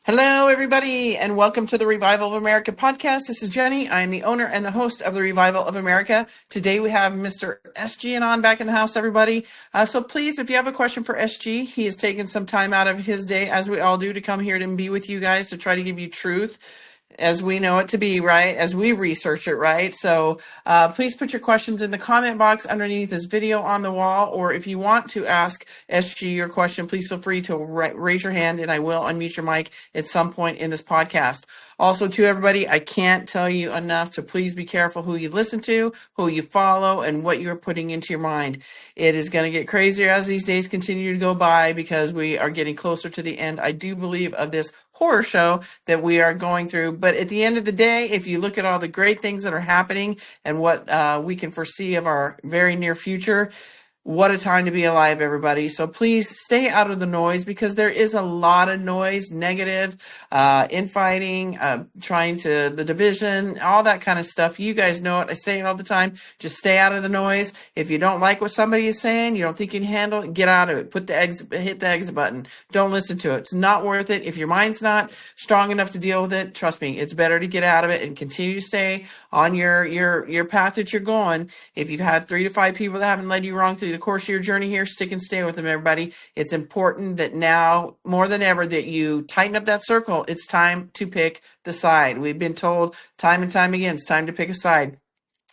Hello, everybody, and welcome to the Revival of America podcast. This is Jenny. I am the owner and the host of the Revival of America. Today we have Mr. SG Anon back in the house, everybody. So please, if you have a question for SG, he has taken some time out of his day, as we all do, to come here and be with you guys to try to give you truth as we know it to be, right? As we research it, right? So please put your questions in the comment box underneath this video on the wall, or if you want to ask SG your question, please feel free to raise your hand and I will unmute your mic at some point in this podcast. Also, to everybody, I can't tell you enough to please be careful who you listen to, who you follow, and what you're putting into your mind. It is going to get crazier as these days continue to go by because we are getting closer to the end, I do believe, of this horror show that we are going through. But at the end of the day, if you look at all the great things that are happening and what we can foresee of our very near future, what a time to be alive, everybody. So please stay out of the noise because there is a lot of noise, negative, infighting, the division, all that kind of stuff. You guys know it. I say it all the time. Just stay out of the noise. If you don't like what somebody is saying, you don't think you can handle it, get out of it. Hit the exit button. Don't listen to it. It's not worth it. If your mind's not strong enough to deal with it, trust me, it's better to get out of it and continue to stay on your path that you're going. If you've had 3 to 5 people that haven't led you wrong through the course of your journey here, stick and stay with them, everybody. It's important that now more than ever that you tighten up that circle. It's time to pick the side. We've been told time and time again, it's time to pick a side.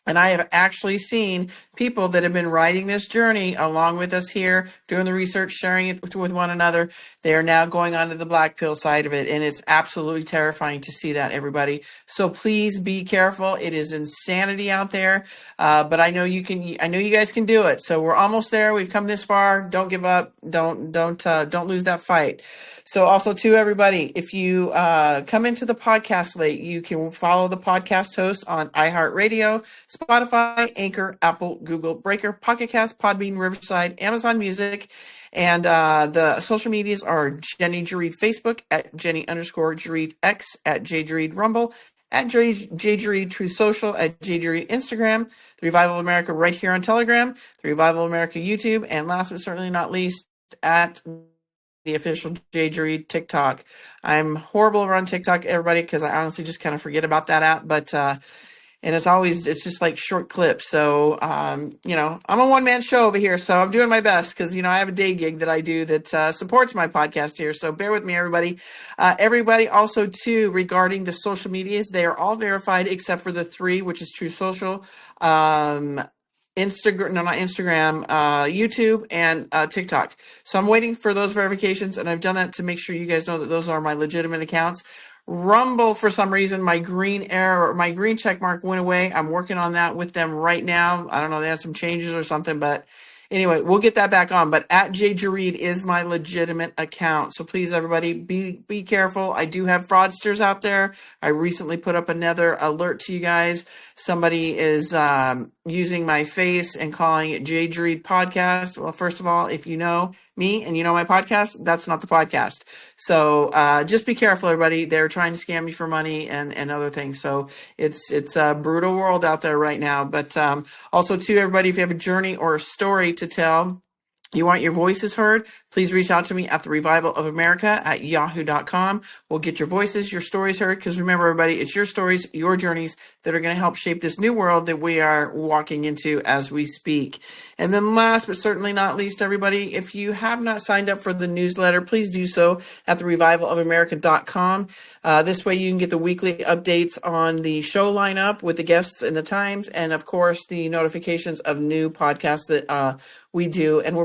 And I have actually seen people that have been riding this journey along with us here, doing the research, sharing it with one another. They are now going on to the black pill side of it. And it's absolutely terrifying to see that, everybody. So please be careful. It is insanity out there. But I know you guys can do it. So we're almost there. We've come this far. Don't give up. Don't lose that fight. So also to everybody, if you come into the podcast late, you can follow the podcast host on iHeartRadio, Spotify, Anchor, Apple, Google, Breaker, Pocket Cast, Podbean, Riverside, Amazon Music, and the social medias are Jenny Jareed Facebook at Jenny_Jareed X at JJareed Rumble at JJareed True Social at JJareed Instagram, the Revival of America right here on Telegram, the Revival of America YouTube, and last but certainly not least at the official JJareed TikTok. I'm horrible around TikTok, everybody, because I honestly just kind of forget about that app, but and it's just like short clips. So, I'm a one-man show over here, so I'm doing my best because, I have a day gig that I do that supports my podcast here. So bear with me, everybody. Everybody also, too, regarding the social medias, they are all verified except for the 3, which is True Social, Instagram, no, not Instagram, YouTube, and TikTok. So I'm waiting for those verifications, and I've done that to make sure you guys know that those are my legitimate accounts. Rumble, for some reason, my green check mark went away. I'm working on that with them right now. I don't know, they had some changes or something, but anyway, we'll get that back on. But at JJareed is my legitimate account. So please, everybody, be careful. I do have fraudsters out there. I recently put up another alert to you guys. Somebody is using my face and calling it JJareed Podcast. Well, first of all, if you know me and you know my podcast, that's not the podcast. So just be careful, everybody. They're trying to scam you for money and other things. So it's a brutal world out there right now. But also, too, everybody, if you have a journey or a story to tell, you want your voices heard, please reach out to me at the Revival of America at yahoo.com. We'll get your voices, your stories heard, because remember, everybody, it's your stories, your journeys that are going to help shape this new world that we are walking into as we speak. And then last but certainly not least, everybody, if you have not signed up for the newsletter, please do so at therevivalofamerica.com. This way you can get the weekly updates on the show lineup with the guests and the times, and of course, the notifications of new podcasts that we do, and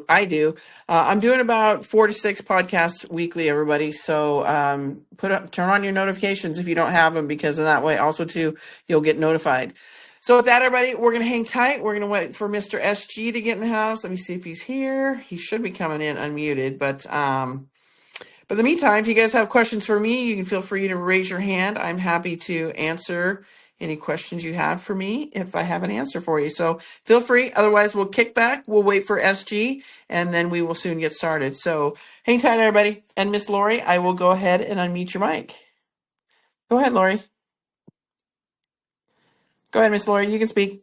I do. I'm doing about 4 to 6 podcasts weekly, everybody. So turn on your notifications if you don't have them, because in that way, also too, you'll get notified. So with that, everybody, we're gonna hang tight. We're gonna wait for Mr. SG to get in the house. Let me see if he's here. He should be coming in unmuted, but in the meantime, if you guys have questions for me, you can feel free to raise your hand. I'm happy to answer any questions you have for me if I have an answer for you. So feel free. Otherwise, we'll kick back. We'll wait for SG, and then we will soon get started. So hang tight, everybody. And Miss Lori, I will go ahead and unmute your mic. Go ahead, Lori. Go ahead, Miss Lori. You can speak.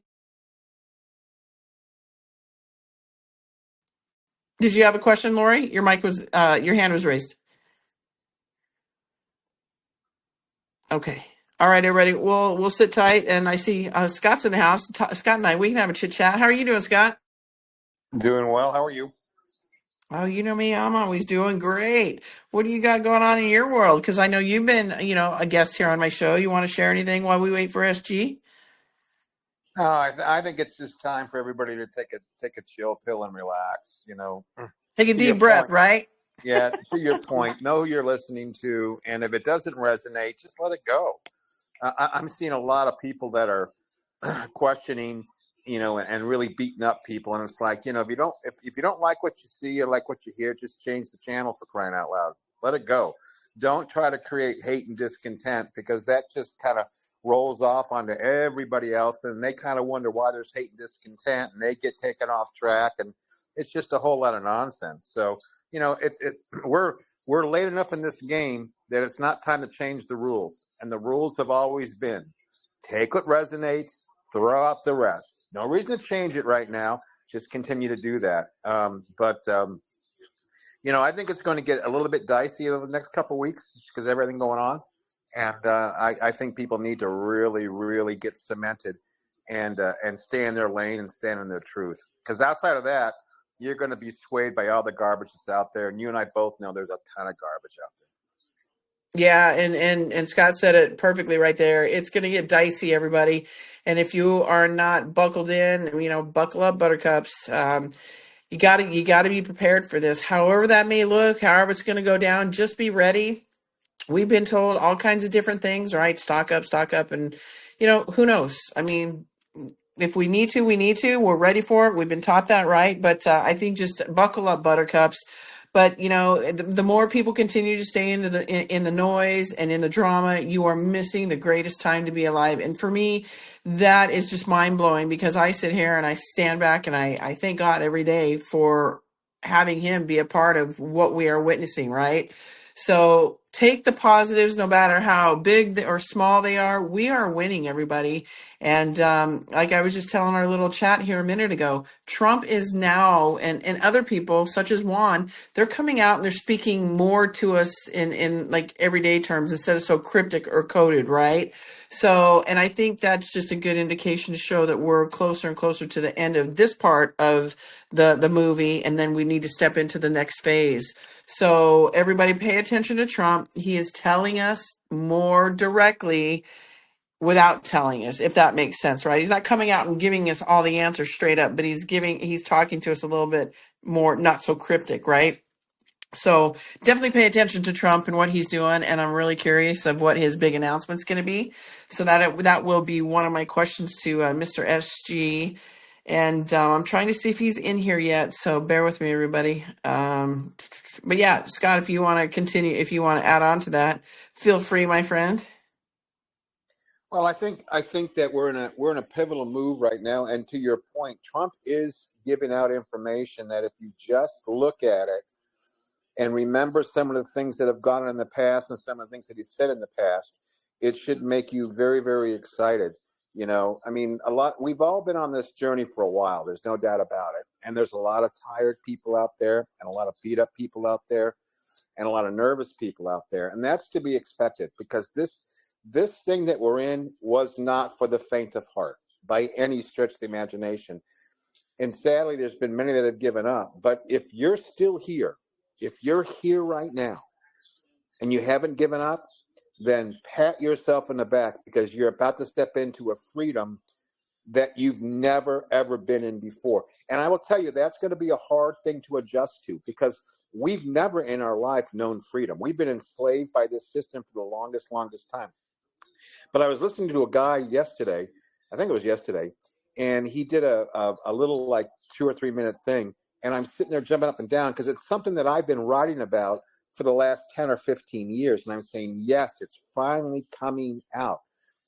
Did you have a question, Lori? Your hand was raised. Okay. All right, everybody. We'll sit tight, and I see Scott's in the house. Scott and we can have a chit chat. How are you doing, Scott? Doing well. How are you? Oh, you know me. I'm always doing great. What do you got going on in your world? Because I know you've been, a guest here on my show. You want to share anything while we wait for SG? I think it's just time for everybody to take a chill pill and relax. Take a To your deep breath, point. right? Yeah, to your point. Know who you're listening to, and if it doesn't resonate, just let it go. I'm seeing a lot of people that are questioning, and really beating up people, and it's like, if you don't like what you see or like what you hear, just change the channel, for crying out loud. Let it go. Don't try to create hate and discontent, because that just kind of rolls off onto everybody else, and they kind of wonder why there's hate and discontent, and they get taken off track, and it's just a whole lot of nonsense. So, it's we're late enough in this game that it's not time to change the rules, and the rules have always been: take what resonates, throw out the rest. No reason to change it right now. Just continue to do that. I think it's going to get a little bit dicey over the next couple of weeks because everything going on. And I think people need to really, really get cemented and stay in their lane and stand in their truth. Because outside of that, you're going to be swayed by all the garbage that's out there. And you and I both know there's a ton of garbage out there. Yeah, and Scott said it perfectly right there. It's going to get dicey, everybody. And if you are not buckled in, buckle up, buttercups. You got to be prepared for this. However that may look, however it's going to go down, just be ready. We've been told all kinds of different things, right? Stock up, and who knows? I mean, if we need to, we need to. We're ready for it. We've been taught that, right? But I think just buckle up, buttercups. But the more people continue to stay in the noise and in the drama, you are missing the greatest time to be alive. And for me, that is just mind blowing, because I sit here and I stand back and I thank God every day for having him be a part of what we are witnessing, right? So take the positives, no matter how big or small they are. We are winning, everybody. And like I was just telling our little chat here a minute ago, Trump is now, and other people such as Juan, they're coming out and they're speaking more to us in like everyday terms instead of so cryptic or coded, right? So, and I think that's just a good indication to show that we're closer and closer to the end of this part of the movie, and then we need to step into the next phase. So everybody pay attention to Trump. He is telling us more directly without telling us, if that makes sense, right? He's not coming out and giving us all the answers straight up, but he's talking to us a little bit more, not so cryptic, right? So definitely pay attention to Trump and what he's doing, and I'm really curious of what his big announcement's going to be. So that will be one of my questions to Mr. SG, and I'm trying to see if he's in here yet. So bear with me, everybody. But yeah, Scott, if you want to continue, if you want to add on to that, feel free, my friend. Well, I think that we're in a pivotal move right now. And to your point, Trump is giving out information that if you just look at it and remember some of the things that have gone on in the past and some of the things that he said in the past, it should make you very, very excited. I mean, we've all been on this journey for a while. There's no doubt about it. And there's a lot of tired people out there and a lot of beat up people out there and a lot of nervous people out there. And that's to be expected, because this thing that we're in was not for the faint of heart by any stretch of the imagination. And sadly, there's been many that have given up. But if you're still here, if you're here right now and you haven't given up, then pat yourself in the back, because you're about to step into a freedom that you've never, ever been in before. And I will tell you, that's going to be a hard thing to adjust to, because we've never in our life known freedom. We've been enslaved by this system for the longest time. But I was listening to a guy yesterday, I think it was yesterday, and he did a little like 2 or 3 minute thing. And I'm sitting there jumping up and down because it's something that I've been writing about for the last 10 or 15 years. And I'm saying, yes, it's finally coming out.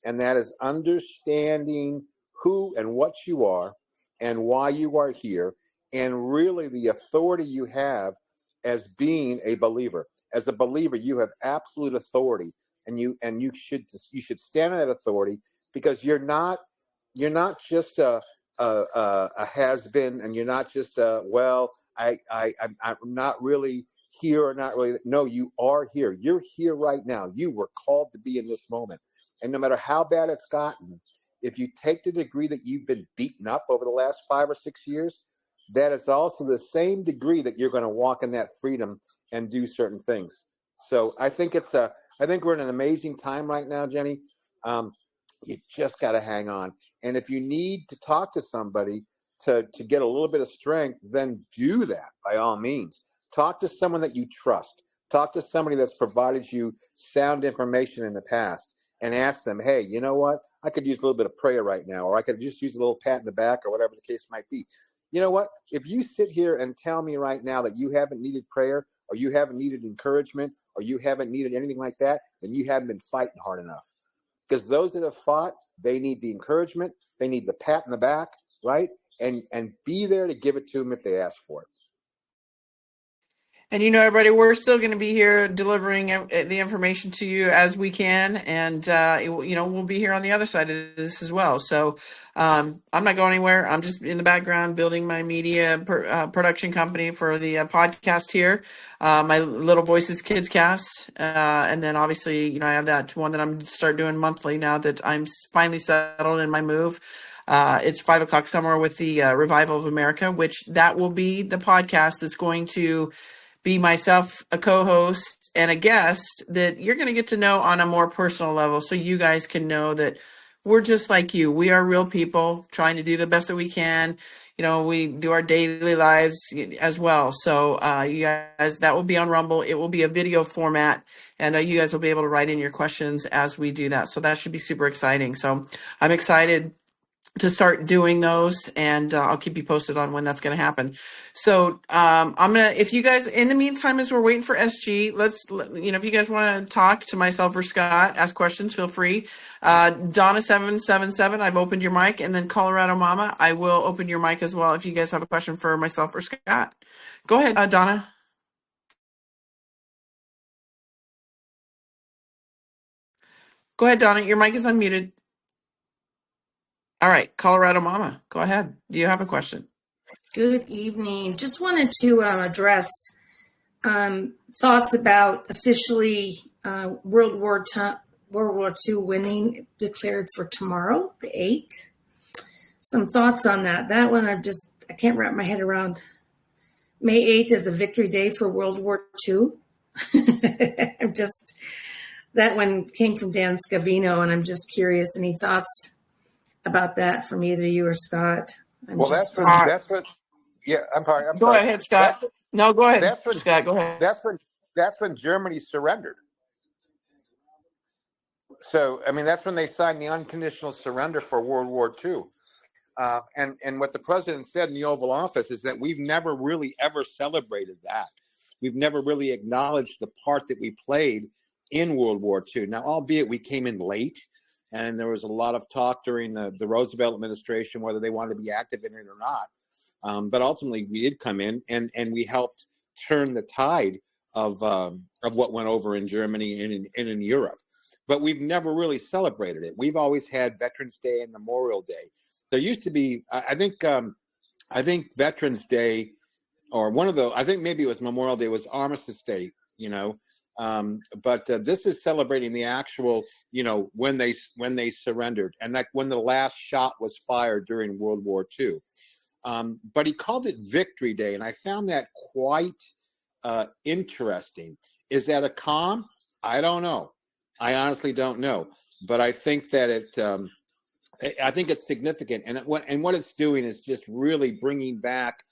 And that is understanding who and what you are and why you are here, and really the authority you have as being a believer. As a believer, you have absolute authority, and you should stand on that authority, because you're not just a has been, and you're not just I'm not really here or not really. No, you are here. You're here right now. You were called to be in this moment. And no matter how bad it's gotten, if you take the degree that you've been beaten up over the last 5 or 6 years, that is also the same degree that you're going to walk in that freedom and do certain things. So I think I think we're in an amazing time right now, Jenny. You just got to hang on. And if you need to talk to somebody to get a little bit of strength, then do that by all means. Talk to someone that you trust. Talk to somebody that's provided you sound information in the past and ask them, hey, you know what? I could use a little bit of prayer right now, or I could just use a little pat in the back, or whatever the case might be. You know what? If you sit here and tell me right now that you haven't needed prayer, or you haven't needed encouragement, or you haven't needed anything like that, then you haven't been fighting hard enough. Because those that have fought, they need the encouragement, they need the pat in the back, right? And be there to give it to them if they ask for it. And everybody, we're still going to be here delivering the information to you as we can, and we'll be here on the other side of this as well. So I'm not going anywhere. I'm just in the background building my media production company for the podcast here, my Little Voices Kids Cast, and then obviously I have that one that I'm start doing monthly now that I'm finally settled in my move. It's 5 o'clock somewhere with the Revival of America, which that will be the podcast that's going to be myself, a co-host, and a guest that you're going to get to know on a more personal level, so you guys can know that we're just like you. We are real people trying to do the best that we can. We do our daily lives as well. So you guys, that will be on Rumble. It will be a video format, and you guys will be able to write in your questions as we do that. So that should be super exciting. So I'm excited to start doing those, and I'll keep you posted on when that's going to happen. So if you guys, in the meantime, as we're waiting for SG, if you guys want to talk to myself or Scott, ask questions, feel free. Donna777, I've opened your mic, and then Colorado Mama, I will open your mic as well if you guys have a question for myself or Scott. Go ahead, Donna. Go ahead, Donna. Your mic is unmuted. All right, Colorado Mama, go ahead. Do you have a question? Good evening. Just wanted to address thoughts about officially World War II winning declared for tomorrow, the 8th. Some thoughts on that. That one I can't wrap my head around. May 8th is a victory day for World War II. That one came from Dan Scavino, and I'm just curious. Any thoughts about that from either you or Scott? That's what. Yeah, I'm sorry. Go ahead, Scott. No, go ahead, Scott. Go ahead. That's when Germany surrendered. So that's when they signed the unconditional surrender for World War II. And what the president said in the Oval Office is that we've never really ever celebrated that. We've never really acknowledged the part that we played in World War II. Now, albeit we came in late, and there was a lot of talk during the Roosevelt administration whether they wanted to be active in it or not. But ultimately, we did come in, and we helped turn the tide of what went over in Germany and in Europe. But we've never really celebrated it. We've always had Veterans Day and Memorial Day. There used to be, I think Veterans Day, or I think maybe it was Memorial Day, was Armistice Day, but this is celebrating the actual, when they surrendered, and that when the last shot was fired during World War II. But he called it Victory Day, and I found that quite interesting. Is that a calm? I don't know. I honestly don't know. But I think that I think it's significant, and what it's doing is just really bringing back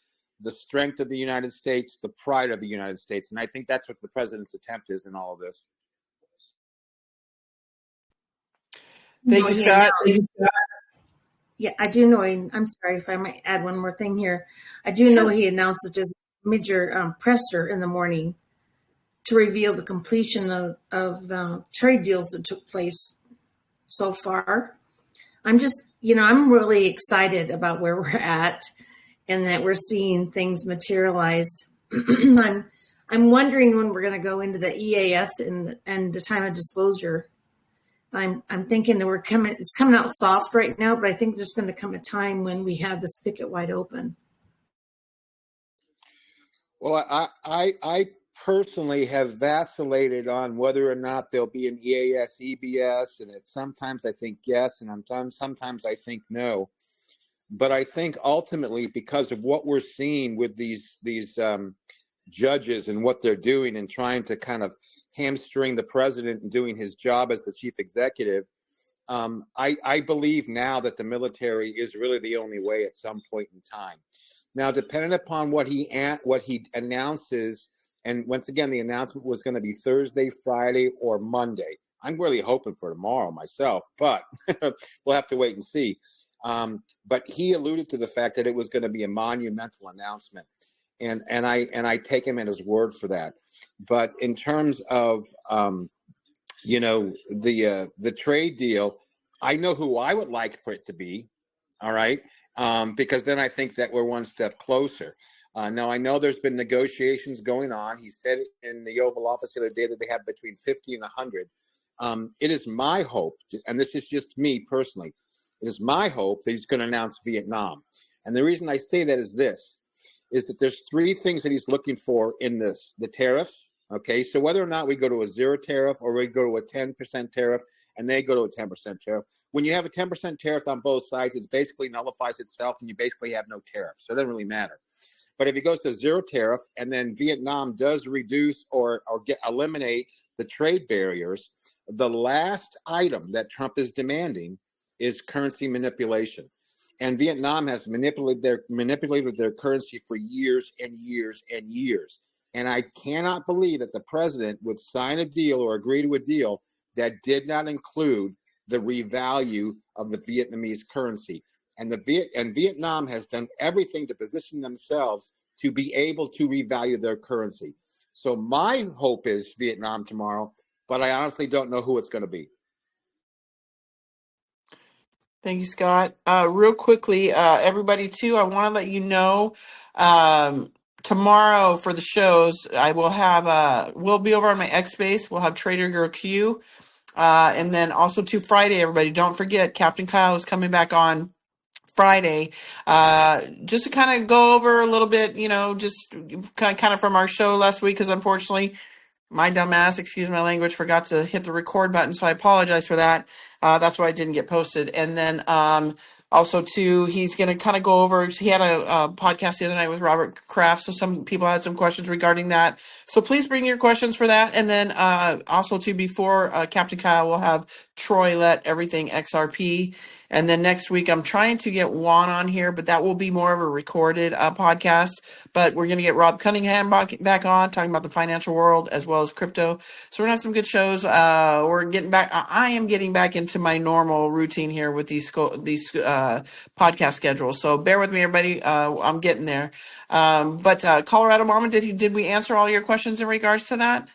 the strength of the United States, the pride of the United States, and I think that's what the president's attempt is in all of this. Thank you, Scott. Yeah, I do know. I'm sorry if I might add one more thing here. I do know he announced a major presser in the morning to reveal the completion of the trade deals that took place so far. I'm just, I'm really excited about where we're at and that we're seeing things materialize. I'm wondering when we're going to go into the EAS and the time of disclosure. I'm thinking that it's coming out soft right now, but I think there's going to come a time when we have the spigot wide open. Well, I personally have vacillated on whether or not there'll be an EAS, EBS, and sometimes I think yes, and sometimes I think no. But I think ultimately, because of what we're seeing with these judges and what they're doing and trying to kind of hamstring the president and doing his job as the chief executive, I believe now that the military is really the only way at some point in time. Now, depending upon what he announces, and once again, the announcement was going to be Thursday, Friday, or Monday. I'm really hoping for tomorrow myself, but we'll have to wait and see. But he alluded to the fact that it was going to be a monumental announcement, and I take him at his word for that. But in terms of the trade deal, I know who I would like for it to be. All right. Because then I think that we're one step closer. Now, I know there's been negotiations going on. He said in the Oval Office the other day that they have between 50 and 100. It is my hope, and this is just me personally, it is my hope that he's going to announce Vietnam. And the reason I say that is that there's three things that he's looking for in this: the tariffs. Okay, so whether or not we go to a 0 tariff or we go to a 10% tariff and they go to a 10% tariff, when you have a 10% tariff on both sides, it basically nullifies itself and you basically have no tariff. So it doesn't really matter. But if he goes to 0 tariff and then Vietnam does reduce or eliminate the trade barriers, the last item that Trump is demanding is currency manipulation. And Vietnam has manipulated their currency for years and years and years. And I cannot believe that the president would sign a deal or agree to a deal that did not include the revalue of the Vietnamese currency. And Vietnam has done everything to position themselves to be able to revalue their currency. So my hope is Vietnam tomorrow, but I honestly don't know who it's going to be. Thank you, Scott. Real quickly, everybody, too, I want to let you know tomorrow for the shows, I will have, we'll be over on my X Space. We'll have Trader Girl Q. And then also to Friday, everybody, don't forget, Captain Kyle is coming back on Friday, just to kind of go over a little bit, just kind of from our show last week, because unfortunately, my dumbass, excuse my language, forgot to hit the record button, so I apologize for that. That's why it didn't get posted. And then also, too, he's going to kind of go over, he had a podcast the other night with Robert Kraft, so some people had some questions regarding that. So please bring your questions for that. And then also, too, before Captain Kyle, will have Troy Let Everything XRP. And then next week, I'm trying to get Juan on here, but that will be more of a recorded podcast. But we're going to get Rob Cunningham back on, talking about the financial world as well as crypto. So we're going to have some good shows. We're getting back. I am getting back into my normal routine here with these podcast schedules. So bear with me, everybody. I'm getting there. But Colorado Mama, did we answer all your questions in regards to that?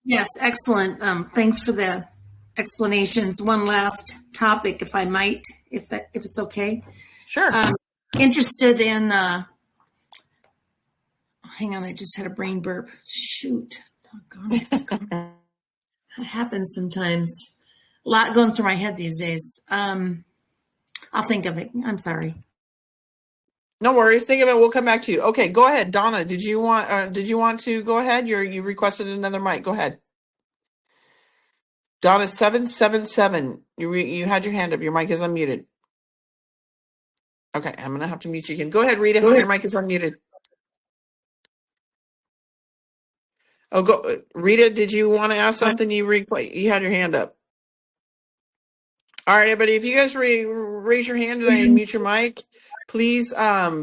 Yes, excellent. Thanks for the explanations. One last topic, if I might, if it's okay. Sure. Interested in, hang on, I just had a brain burp. Shoot. Doggone it. It happens sometimes. A lot going through my head these days. I'll think of it. I'm sorry. No worries. Think of it. We'll come back to you. Okay, go ahead. Donna, did you want to go ahead? You requested another mic. Go ahead. Donna 777. You had your hand up. Your mic is unmuted. Okay, I'm gonna have to mute you again. Go ahead, Rita. Your mic is unmuted. Oh, go, Rita. Did you want to ask something? You had your hand up. All right, everybody. If you guys raise your hand and I unmute your mic, please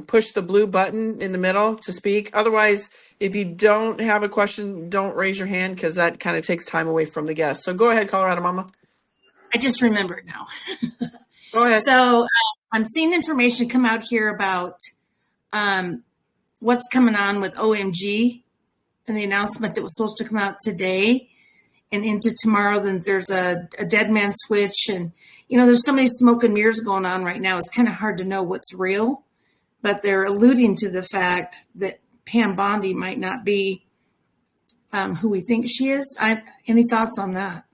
push the blue button in the middle to speak. Otherwise, if you don't have a question, don't raise your hand because that kind of takes time away from the guest. So go ahead, Colorado Mama. I just remembered now. Go ahead. So I'm seeing information come out here about what's coming on with OMG and the announcement that was supposed to come out today and into tomorrow. Then there's a dead man switch. And, there's so many smoke and mirrors going on right now. It's kind of hard to know what's real. But they're alluding to the fact that Pam Bondi might not be who we think she is. Any thoughts on that?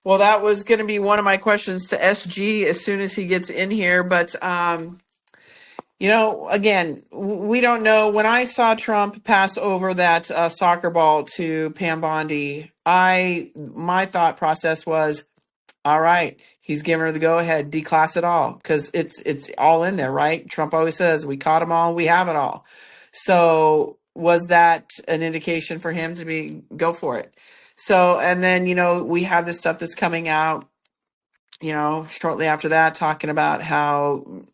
Well, that was going to be one of my questions to SG as soon as he gets in here. But Again, we don't know. When I saw Trump pass over that soccer ball to Pam Bondi, my thought process was, all right, he's giving her the go ahead, declass it all, because it's all in there, right? Trump always says, we caught them all, we have it all. So was that an indication for him to go for it? So, and then, we have this stuff that's coming out, shortly after that, talking about how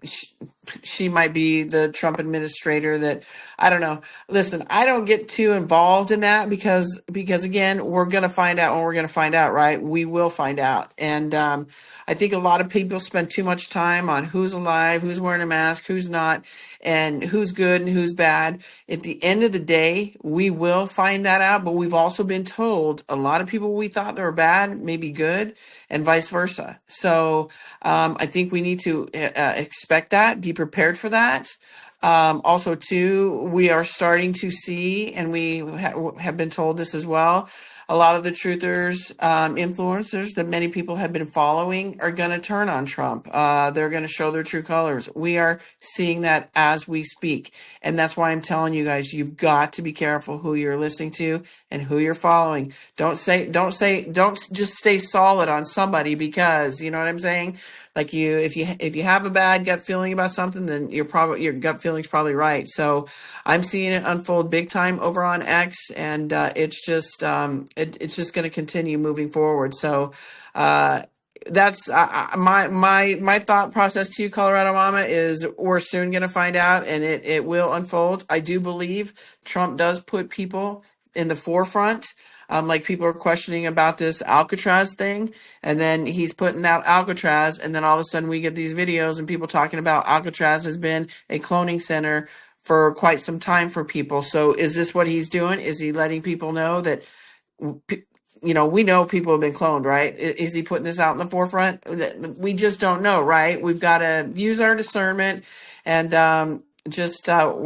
she might be the Trump administrator. That, I don't know. Listen, I don't get too involved in that because again, we're going to find out when we're going to find out, right? We will find out. And I think a lot of people spend too much time on who's alive, who's wearing a mask, who's not, and who's good and who's bad. At the end of the day, we will find that out, but we've also been told a lot of people we thought they were bad may be good, and vice versa. So I think we need to expect that, be prepared for that. Also, too, we are starting to see, and we have been told this as well, a lot of the truthers, influencers that many people have been following are going to turn on Trump. They're going to show their true colors. We are seeing that as we speak. And that's why I'm telling you guys, you've got to be careful who you're listening to and who you're following. Don't just stay solid on somebody because, you know what I'm saying? Like if you have a bad gut feeling about something, then your gut feeling's probably right. So I'm seeing it unfold big time over on X, and it's just it's just going to continue moving forward. So that's my thought process to you, Colorado Mama, is we're soon going to find out, and it will unfold. I do believe Trump does put people in the forefront. Like people are questioning about this Alcatraz thing, and then he's putting out Alcatraz, and then all of a sudden we get these videos and people talking about Alcatraz has been a cloning center for quite some time for people. So is this what he's doing? Is he letting people know that, we know people have been cloned, right? Is he putting this out in the forefront? We just don't know, right? We've got to use our discernment, and we're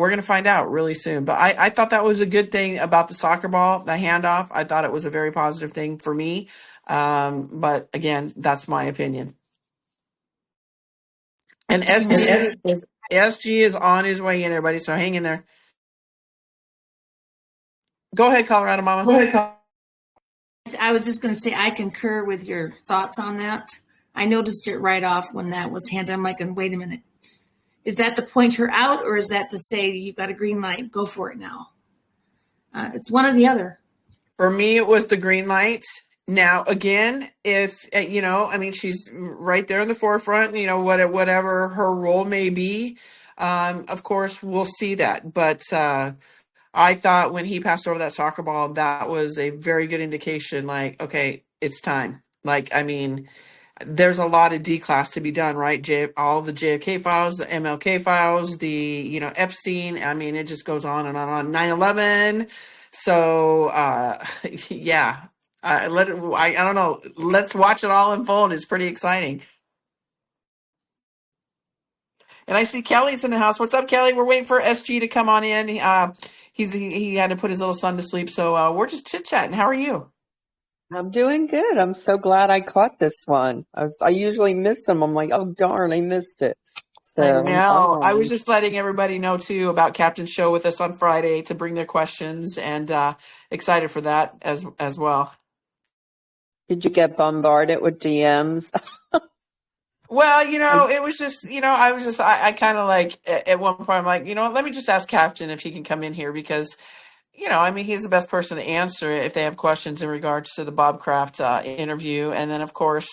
going to find out really soon. But I thought that was a good thing about the soccer ball, the handoff. I thought it was a very positive thing for me. But again, that's my opinion. And SG is on his way in, everybody. So hang in there. Go ahead, Colorado Mama. I was just going to say, I concur with your thoughts on that. I noticed it right off when that was handed. I'm like, wait a minute. Is that to point her out, or is that to say you've got a green light, go for it now? It's one or the other. For me, it was the green light. Now, again, if, she's right there in the forefront, whatever her role may be, of course, we'll see that. But I thought when he passed over that soccer ball, that was a very good indication, like, okay, it's time. Like, there's a lot of D-class to be done, right? All the JFK files, the MLK files, the, Epstein. It just goes on and on. 9/11. So, yeah. I don't know. Let's watch it all unfold. It's pretty exciting. And I see Kelly's in the house. What's up, Kelly? We're waiting for SG to come on in. He had to put his little son to sleep, so we're just chit-chatting. How are you? I'm doing good. I'm so glad I caught this one. I usually miss them. I'm like, oh darn, I missed it. So I know. I was just letting everybody know too about Captain's show with us on Friday to bring their questions, and excited for that as well. Did you get bombarded with DMs? Well, it was just, I kind of like at one point I'm like, let me just ask Captain if he can come in here because he's the best person to answer it if they have questions in regards to the Bob Kraft interview. And then, of course,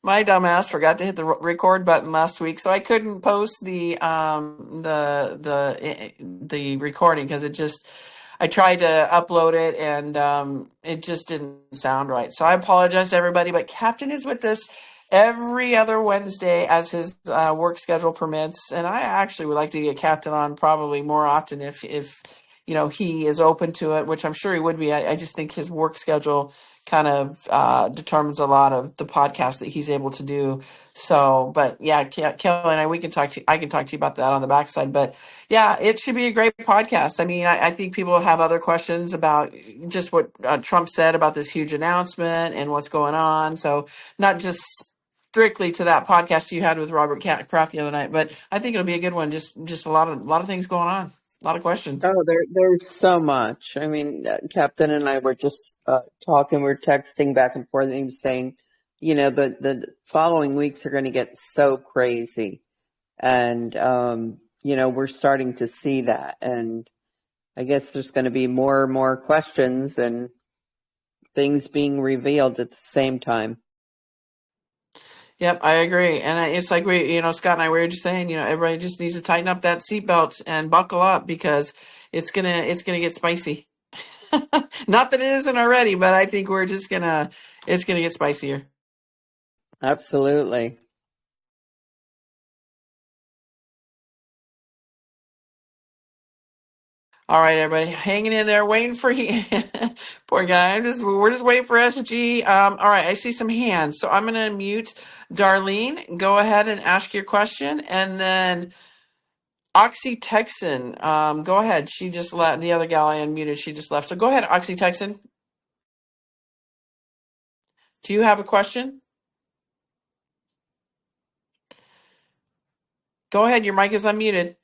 my dumbass forgot to hit the record button last week, so I couldn't post the recording because I tried to upload it and it just didn't sound right. So I apologize to everybody, but Captain is with us every other Wednesday as his work schedule permits. And I actually would like to get Captain on probably more often if he is open to it, which I'm sure he would be. I just think his work schedule kind of determines a lot of the podcast that he's able to do. So, but yeah, Kelly and I can talk to you about that on the backside. But yeah, it should be a great podcast. I think people have other questions about just what Trump said about this huge announcement and what's going on. So not just strictly to that podcast you had with Robert Kraft the other night, but I think it'll be a good one. Just a lot of things going on, a lot of questions. Oh, there's so much. I mean, Captain and I were just talking, we're texting back and forth, and he was saying, the following weeks are going to get so crazy. And, we're starting to see that. And I guess there's going to be more and more questions and things being revealed at the same time. Yep, I agree. And it's like Scott and I were just saying, everybody just needs to tighten up that seatbelt and buckle up because it's gonna get spicy. Not that it isn't already, but I think it's gonna get spicier. Absolutely. All right, everybody, hanging in there, waiting for you. Poor guy. We're just waiting for SG. All right, I see some hands, so I'm gonna mute Darlene. Go ahead and ask your question, and then Oxy Texan. Go ahead. She just left. The other gal I unmuted. She just left. So go ahead, Oxy Texan. Do you have a question? Go ahead. Your mic is unmuted.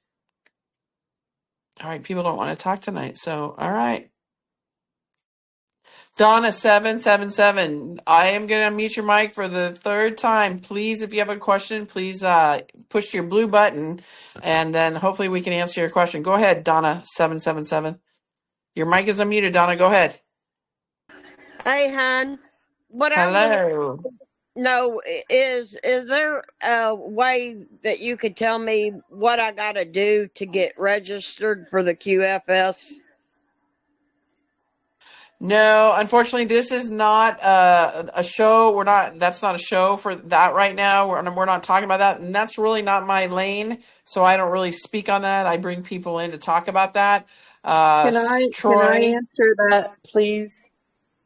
All right. People don't want to talk tonight. So, all right. Donna 777. I am going to unmute your mic for the third time. Please, if you have a question, please push your blue button and then hopefully we can answer your question. Go ahead, Donna 777. Your mic is unmuted, Donna. Go ahead. Hey, hon. What I want Hello. to know is there a way that you could tell me what I got to do to get registered for the QFS? No, unfortunately, this is not a show. That's not a show for that right now. We're not talking about that. And that's really not my lane. So I don't really speak on that. I bring people in to talk about that. Can I Troy. answer that, please?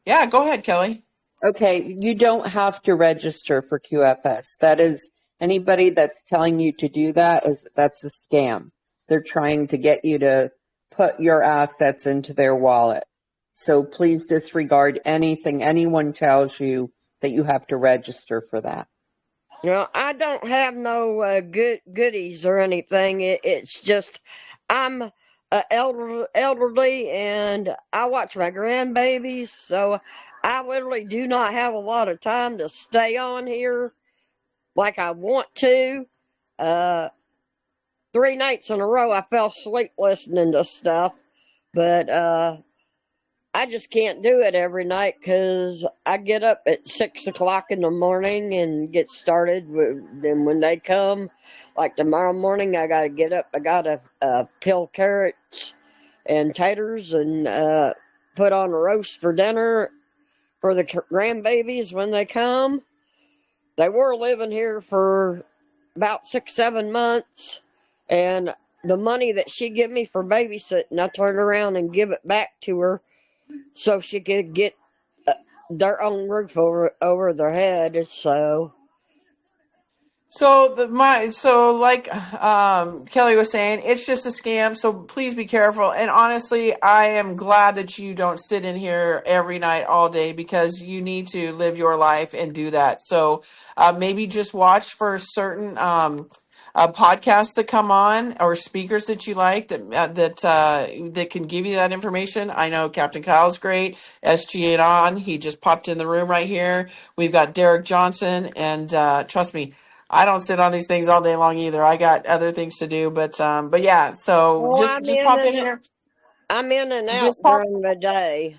Yeah, go ahead, Kelly. Okay, you don't have to register for QFS. That is, anybody that's telling you to do that's a scam. They're trying to get you to put your assets into their wallet. So please disregard anything anyone tells you that you have to register for that. I don't have no goodies or anything. It's just I'm elderly and I watch my grandbabies, so I literally do not have a lot of time to stay on here like I want to. Uh, 3 nights in a row, I fell asleep listening to stuff, but I just can't do it every night because I get up at 6 o'clock in the morning and get started. Then when they come, like tomorrow morning, I got to get up. I got to peel carrots and taters and put on a roast for dinner for the grandbabies when they come. They were living here for about 6, 7 months, and the money that she give me for babysitting, I turn around and give it back to her so she could get their own roof over their head. So like Kelly was saying, it's just a scam. So please be careful. And honestly, I am glad that you don't sit in here every night all day because you need to live your life and do that. So maybe just watch for certain podcasts that come on or speakers that you like that can give you that information. I know Captain Kyle's great. SG Anon, he just popped in the room right here. We've got Derek Johnson, and trust me, I don't sit on these things all day long either. I got other things to do, but yeah. So Oh, just pop in here. I'm in and out Just pop. during the day.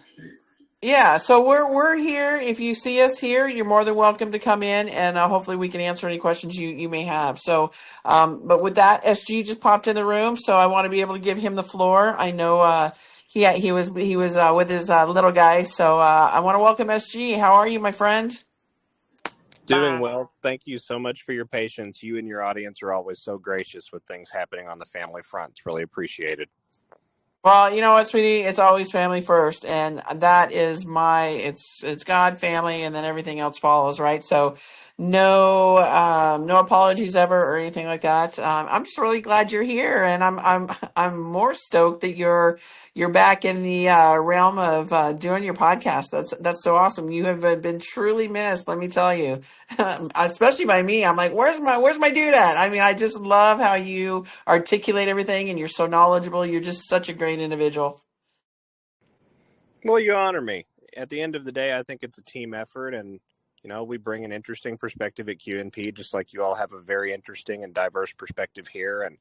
Yeah. So we're here. If you see us here, you're more than welcome to come in, and hopefully we can answer any questions you may have. So, but with that, SG just popped in the room, so I want to be able to give him the floor. I know he was with his little guy, so I want to welcome SG. How are you, my friend? Doing well. Thank you so much for your patience. You and your audience are always so gracious with things happening on the family front. It's really appreciated. Well, you know what, sweetie? It's always family first, and that is it's God, family, and then everything else follows, right? So, no apologies ever or anything like that. I'm just really glad you're here, and I'm more stoked that you're back in the realm of doing your podcast. That's so awesome. You have been truly missed, let me tell you, especially by me. I'm like, where's my dude at? I mean, I just love how you articulate everything, and you're so knowledgeable. You're just such a great individual. Well, you honor me. At the end of the day, I think it's a team effort, and we bring an interesting perspective at QNP, just like you all have a very interesting and diverse perspective here. And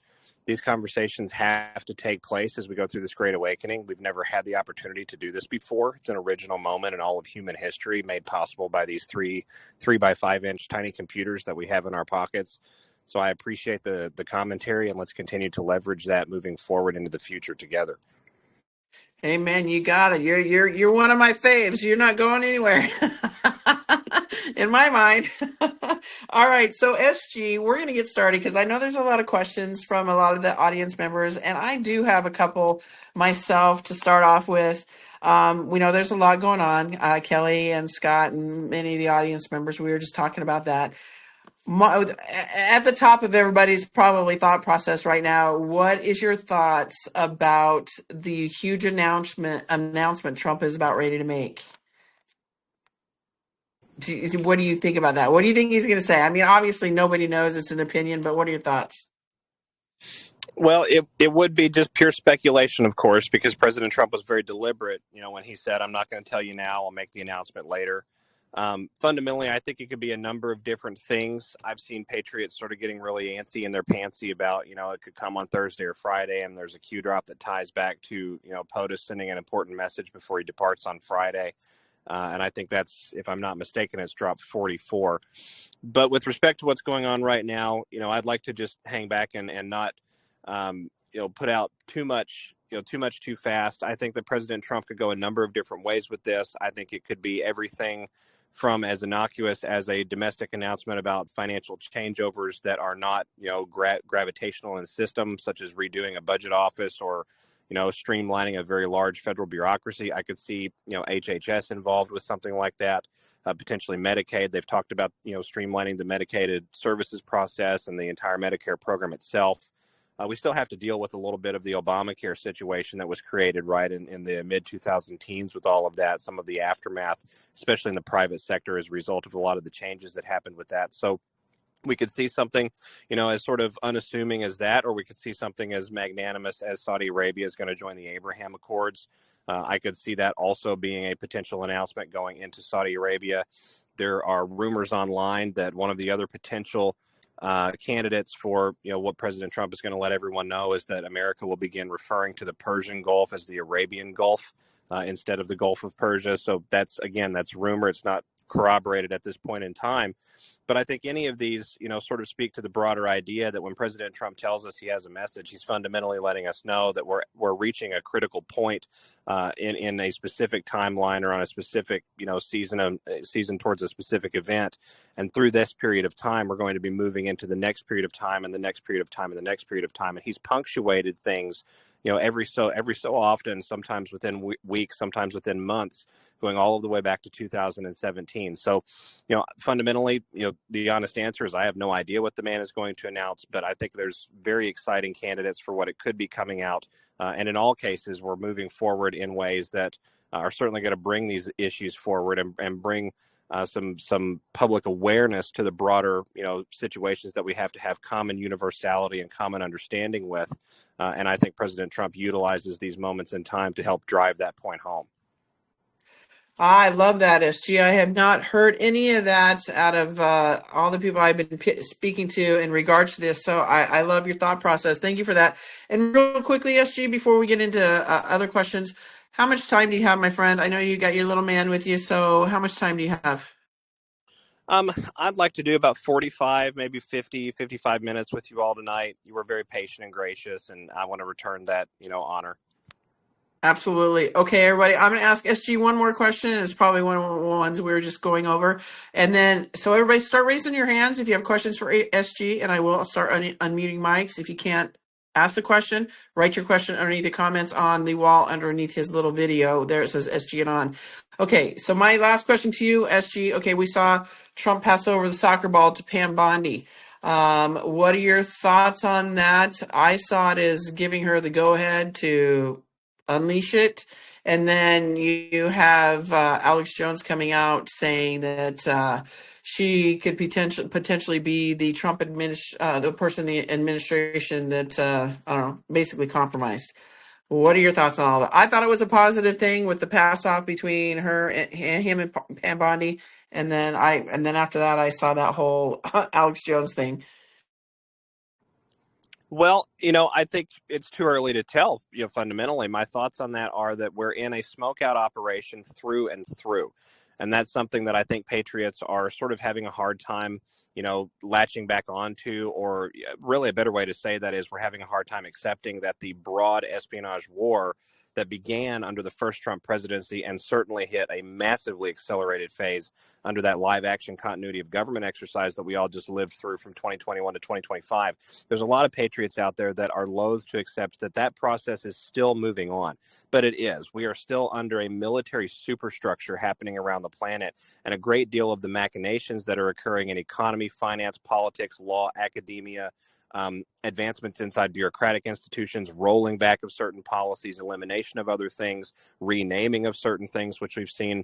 these conversations have to take place as we go through this great awakening. We've never had the opportunity to do this before. It's an original moment in all of human history, made possible by these three by 5 inch tiny computers that we have in our pockets. So I appreciate the commentary, and let's continue to leverage that moving forward into the future together. Hey man, you got it. You're one of my faves. You're not going anywhere. In my mind. All right, so SG, we're going to get started because I know there's a lot of questions from a lot of the audience members, and I do have a couple myself to start off with. We know there's a lot going on. Kelly and Scott and many of the audience members, we were just talking about that. At the top of everybody's probably thought process right now, what is your thoughts about the huge announcement Trump is about ready to make? What do you think about that? What do you think he's going to say? I mean, obviously nobody knows, it's an opinion, but what are your thoughts? Well, it would be just pure speculation, of course, because President Trump was very deliberate, when he said, I'm not going to tell you now, I'll make the announcement later. Fundamentally, I think it could be a number of different things. I've seen patriots sort of getting really antsy in their pantsy about, it could come on Thursday or Friday, and there's a cue drop that ties back to, POTUS sending an important message before he departs on Friday. And I think that's, if I'm not mistaken, it's drop 44. But with respect to what's going on right now, I'd like to just hang back and not, put out too much too fast. I think that President Trump could go a number of different ways with this. I think it could be everything from as innocuous as a domestic announcement about financial changeovers that are not, gravitational in the system, such as redoing a budget office or, streamlining a very large federal bureaucracy. I could see, HHS involved with something like that, potentially Medicaid. They've talked about, streamlining the Medicaid services process and the entire Medicare program itself. We still have to deal with a little bit of the Obamacare situation that was created right in the mid-2010s with all of that, some of the aftermath, especially in the private sector as a result of a lot of the changes that happened with that. So we could see something, as sort of unassuming as that, or we could see something as magnanimous as Saudi Arabia is going to join the Abraham Accords. I could see that also being a potential announcement going into Saudi Arabia. There are rumors online that one of the other potential candidates for what President Trump is going to let everyone know is that America will begin referring to the Persian Gulf as the Arabian Gulf instead of the Gulf of Persia. So that's rumor. It's not corroborated at this point in time. But I think any of these, sort of speak to the broader idea that when President Trump tells us he has a message, he's fundamentally letting us know that we're reaching a critical point in a specific timeline or on a specific, season towards a specific event. And through this period of time, we're going to be moving into the next period of time and the next period of time and the next period of time. And he's punctuated things, every so often, sometimes within weeks, sometimes within months, going all the way back to 2017. So, fundamentally, the honest answer is I have no idea what the man is going to announce, but I think there's very exciting candidates for what it could be coming out. And in all cases, we're moving forward in ways that are certainly going to bring these issues forward and bring some public awareness to the broader, situations that we have to have common universality and common understanding with. And I think President Trump utilizes these moments in time to help drive that point home. I love that, SG. I have not heard any of that out of all the people I've been speaking to in regards to this. So I love your thought process. Thank you for that. And real quickly, SG, before we get into other questions, how much time do you have, my friend? I know you got your little man with you. So how much time do you have? I'd like to do about 45, maybe 50, 55 minutes with you all tonight. You were very patient and gracious, and I want to return that, honor. Absolutely. Okay, everybody, I'm going to ask SG one more question. It's probably one of the ones we were just going over. And then, so everybody start raising your hands if you have questions for SG, and I will start unmuting mics. If you can't ask the question, write your question underneath the comments on the wall underneath his little video. There it says SG Anon. Okay, so my last question to you, SG. Okay, we saw Trump pass over the soccer ball to Pam Bondi. What are your thoughts on that? I saw it as giving her the go-ahead to unleash it. And then you have Alex Jones coming out saying that she could potentially be the the person in the administration that I don't know, basically compromised. What are your thoughts on all that? I thought it was a positive thing with the pass off between him and Pam Bondi, and then after that I saw that whole Alex Jones thing. Well, I think it's too early to tell. Fundamentally, my thoughts on that are that we're in a smokeout operation through and through. And that's something that I think patriots are sort of having a hard time, latching back onto, or really a better way to say that is we're having a hard time accepting that the broad espionage war that began under the first Trump presidency and certainly hit a massively accelerated phase under that live action continuity of government exercise that we all just lived through from 2021 to 2025. There's a lot of patriots out there that are loath to accept that process is still moving on, but it is. We are still under a military superstructure happening around the planet, and a great deal of the machinations that are occurring in economy, finance, politics, law, academia, advancements inside bureaucratic institutions, rolling back of certain policies, elimination of other things, renaming of certain things, which we've seen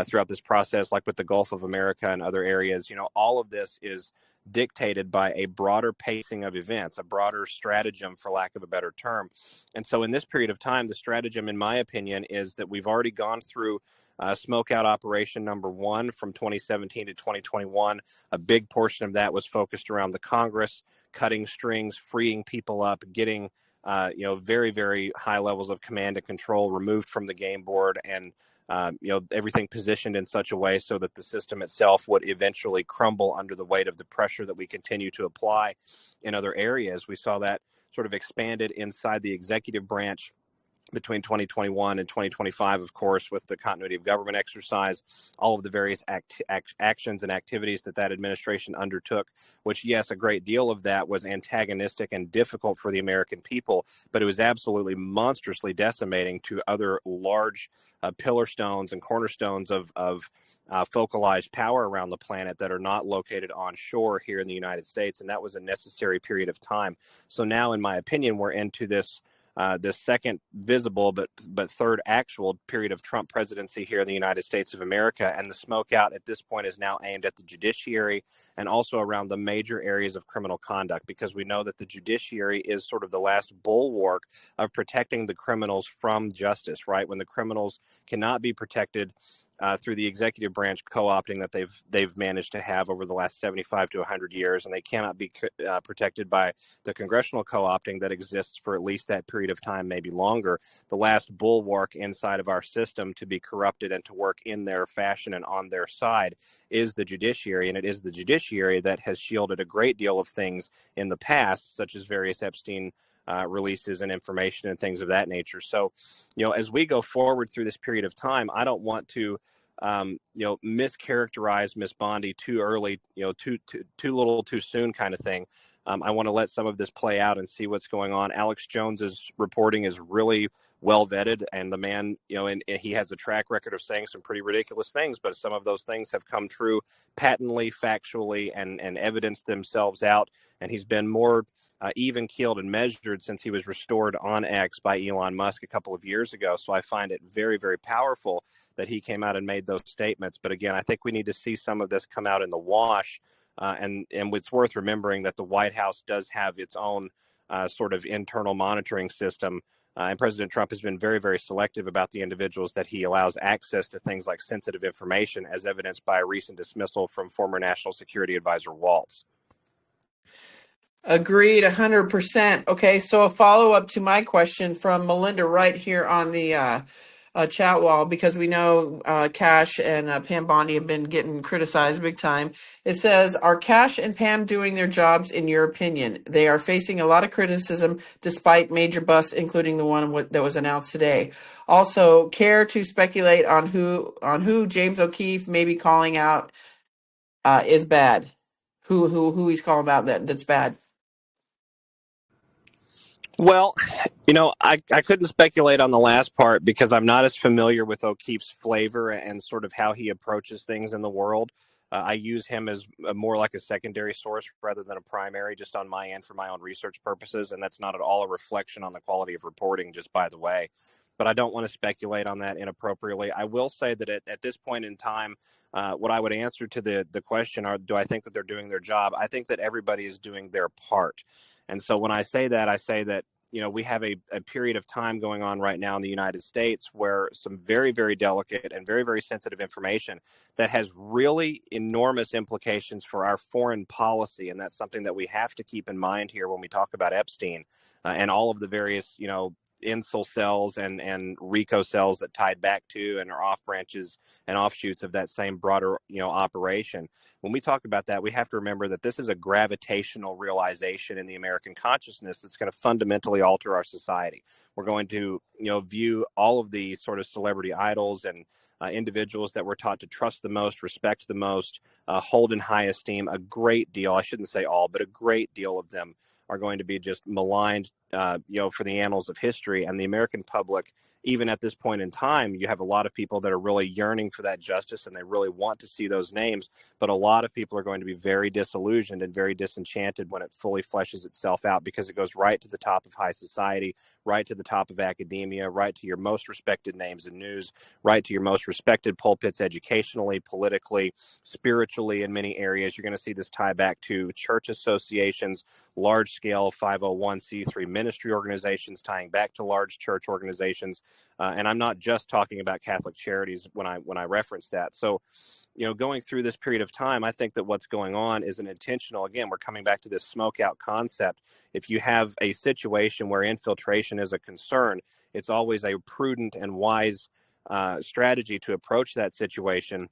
throughout this process, like with the Gulf of America and other areas. All of this is dictated by a broader pacing of events, a broader stratagem, for lack of a better term. And so in this period of time, the stratagem, in my opinion, is that we've already gone through smokeout operation number one from 2017 to 2021. A big portion of that was focused around the Congress, cutting strings, freeing people up, getting very, very high levels of command and control removed from the game board, and everything positioned in such a way so that the system itself would eventually crumble under the weight of the pressure that we continue to apply in other areas. We saw that sort of expanded inside the executive branch between 2021 and 2025, of course, with the continuity of government exercise, all of the various actions and activities that administration undertook, which, yes, a great deal of that was antagonistic and difficult for the American people, but it was absolutely monstrously decimating to other large pillar stones and cornerstones of focalized power around the planet that are not located on shore here in the United States. And that was a necessary period of time. So now, in my opinion, we're into this second visible but third actual period of Trump presidency here in the United States of America. And the smokeout at this point is now aimed at the judiciary and also around the major areas of criminal conduct, because we know that the judiciary is sort of the last bulwark of protecting the criminals from justice, right? When the criminals cannot be protected through the executive branch co-opting that they've managed to have over the last 75 to 100 years, and they cannot be protected by the congressional co-opting that exists for at least that period of time, maybe longer. The last bulwark inside of our system to be corrupted and to work in their fashion and on their side is the judiciary, and it is the judiciary that has shielded a great deal of things in the past, such as various Epstein releases and information and things of that nature. So, as we go forward through this period of time, I don't want to mischaracterize Miss Bondi too early, too little, too soon kind of thing. I want to let some of this play out and see what's going on. Alex Jones's reporting is really well vetted, and the man, and he has a track record of saying some pretty ridiculous things, but some of those things have come true patently, factually, and evidenced themselves out. And he's been more even keeled and measured since he was restored on X by Elon Musk a couple of years ago. So I find it very, very powerful that he came out and made those statements. But again, I think we need to see some of this come out in the wash. And it's worth remembering that the White House does have its own sort of internal monitoring system. And President Trump has been very, very selective about the individuals that he allows access to things like sensitive information, as evidenced by a recent dismissal from former National Security Advisor Waltz. Agreed, 100%. Okay, so a follow-up to my question from Melinda right here on the chat wall, because we know Cash and Pam Bondi have been getting criticized big time. It says, are Cash and Pam doing their jobs in your opinion? They are facing a lot of criticism despite major busts, including the one that was announced today. Also, care to speculate on who James O'Keefe may be calling out is bad? Who he's calling out that's bad? Well, I couldn't speculate on the last part because I'm not as familiar with O'Keefe's flavor and sort of how he approaches things in the world. I use him as more like a secondary source rather than a primary, just on my end for my own research purposes. And that's not at all a reflection on the quality of reporting, just by the way. But I don't want to speculate on that inappropriately. I will say that at this point in time, what I would answer to the question do I think that they're doing their job? I think that everybody is doing their part. And so when I say that, we have a period of time going on right now in the United States where some very, very delicate and very, very sensitive information that has really enormous implications for our foreign policy. And that's something that we have to keep in mind here when we talk about Epstein and all of the various, Insul cells and RICO cells that tied back to and are off branches and offshoots of that same broader, operation. When we talk about that, we have to remember that this is a gravitational realization in the American consciousness that's going to fundamentally alter our society. We're going to, view all of the sort of celebrity idols and individuals that we're taught to trust the most, respect the most, hold in high esteem. A great deal, I shouldn't say all, but a great deal of them are going to be just maligned, for the annals of history. And the American public, even at this point in time, you have a lot of people that are really yearning for that justice and they really want to see those names. But a lot of people are going to be very disillusioned and very disenchanted when it fully fleshes itself out, because it goes right to the top of high society, right to the top of academia, right to your most respected names in news, right to your most respected pulpits educationally, politically, spiritually. In many areas, you're going to see this tie back to church associations, large-scale 501c3 ministry organizations tying back to large church organizations. And I'm not just talking about Catholic charities when I reference that. So, going through this period of time, I think that what's going on is an intentional, again, we're coming back to this smoke out concept. If you have a situation where infiltration is a concern, it's always a prudent and wise strategy to approach that situation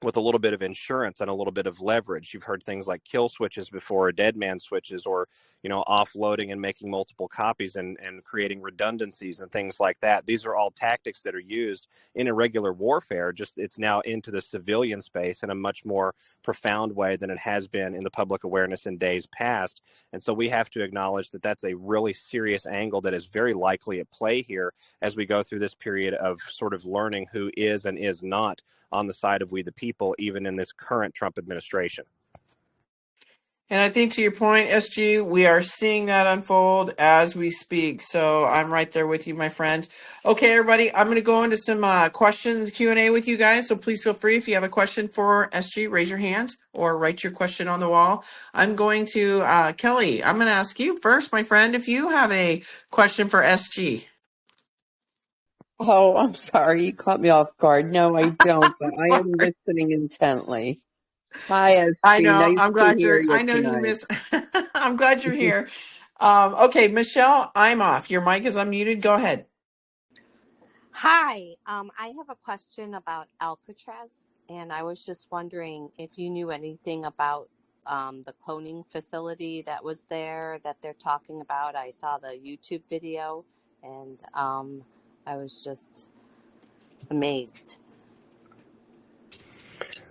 with a little bit of insurance and a little bit of leverage. You've heard things like kill switches before, or dead man switches, or, offloading and making multiple copies and creating redundancies and things like that. These are all tactics that are used in irregular warfare, just it's now into the civilian space in a much more profound way than it has been in the public awareness in days past. And so we have to acknowledge that that's a really serious angle that is very likely at play here as we go through this period of sort of learning who is and is not on the side of we the people, even in this current Trump administration. And I think to your point, SG, we are seeing that unfold as we speak. So I'm right there with you, my friends. Okay, everybody, I'm going to go into some questions, Q&A with you guys. So please feel free, if you have a question for SG, raise your hand or write your question on the wall. I'm going to, Kelly, I'm going to ask you first, my friend, if you have a question for SG. Oh, I'm sorry. You caught me off guard. No, I don't, but I am Sorry. listening intently. Hi, I SG. know. Nice I'm to glad hear you're, you I know you tonight. miss, I'm glad you're here. Okay, Michelle, I'm off. Your mic is unmuted. Go ahead. Hi, I have a question about Alcatraz, and I was just wondering if you knew anything about the cloning facility that was there that they're talking about. I saw the YouTube video, and I was just amazed.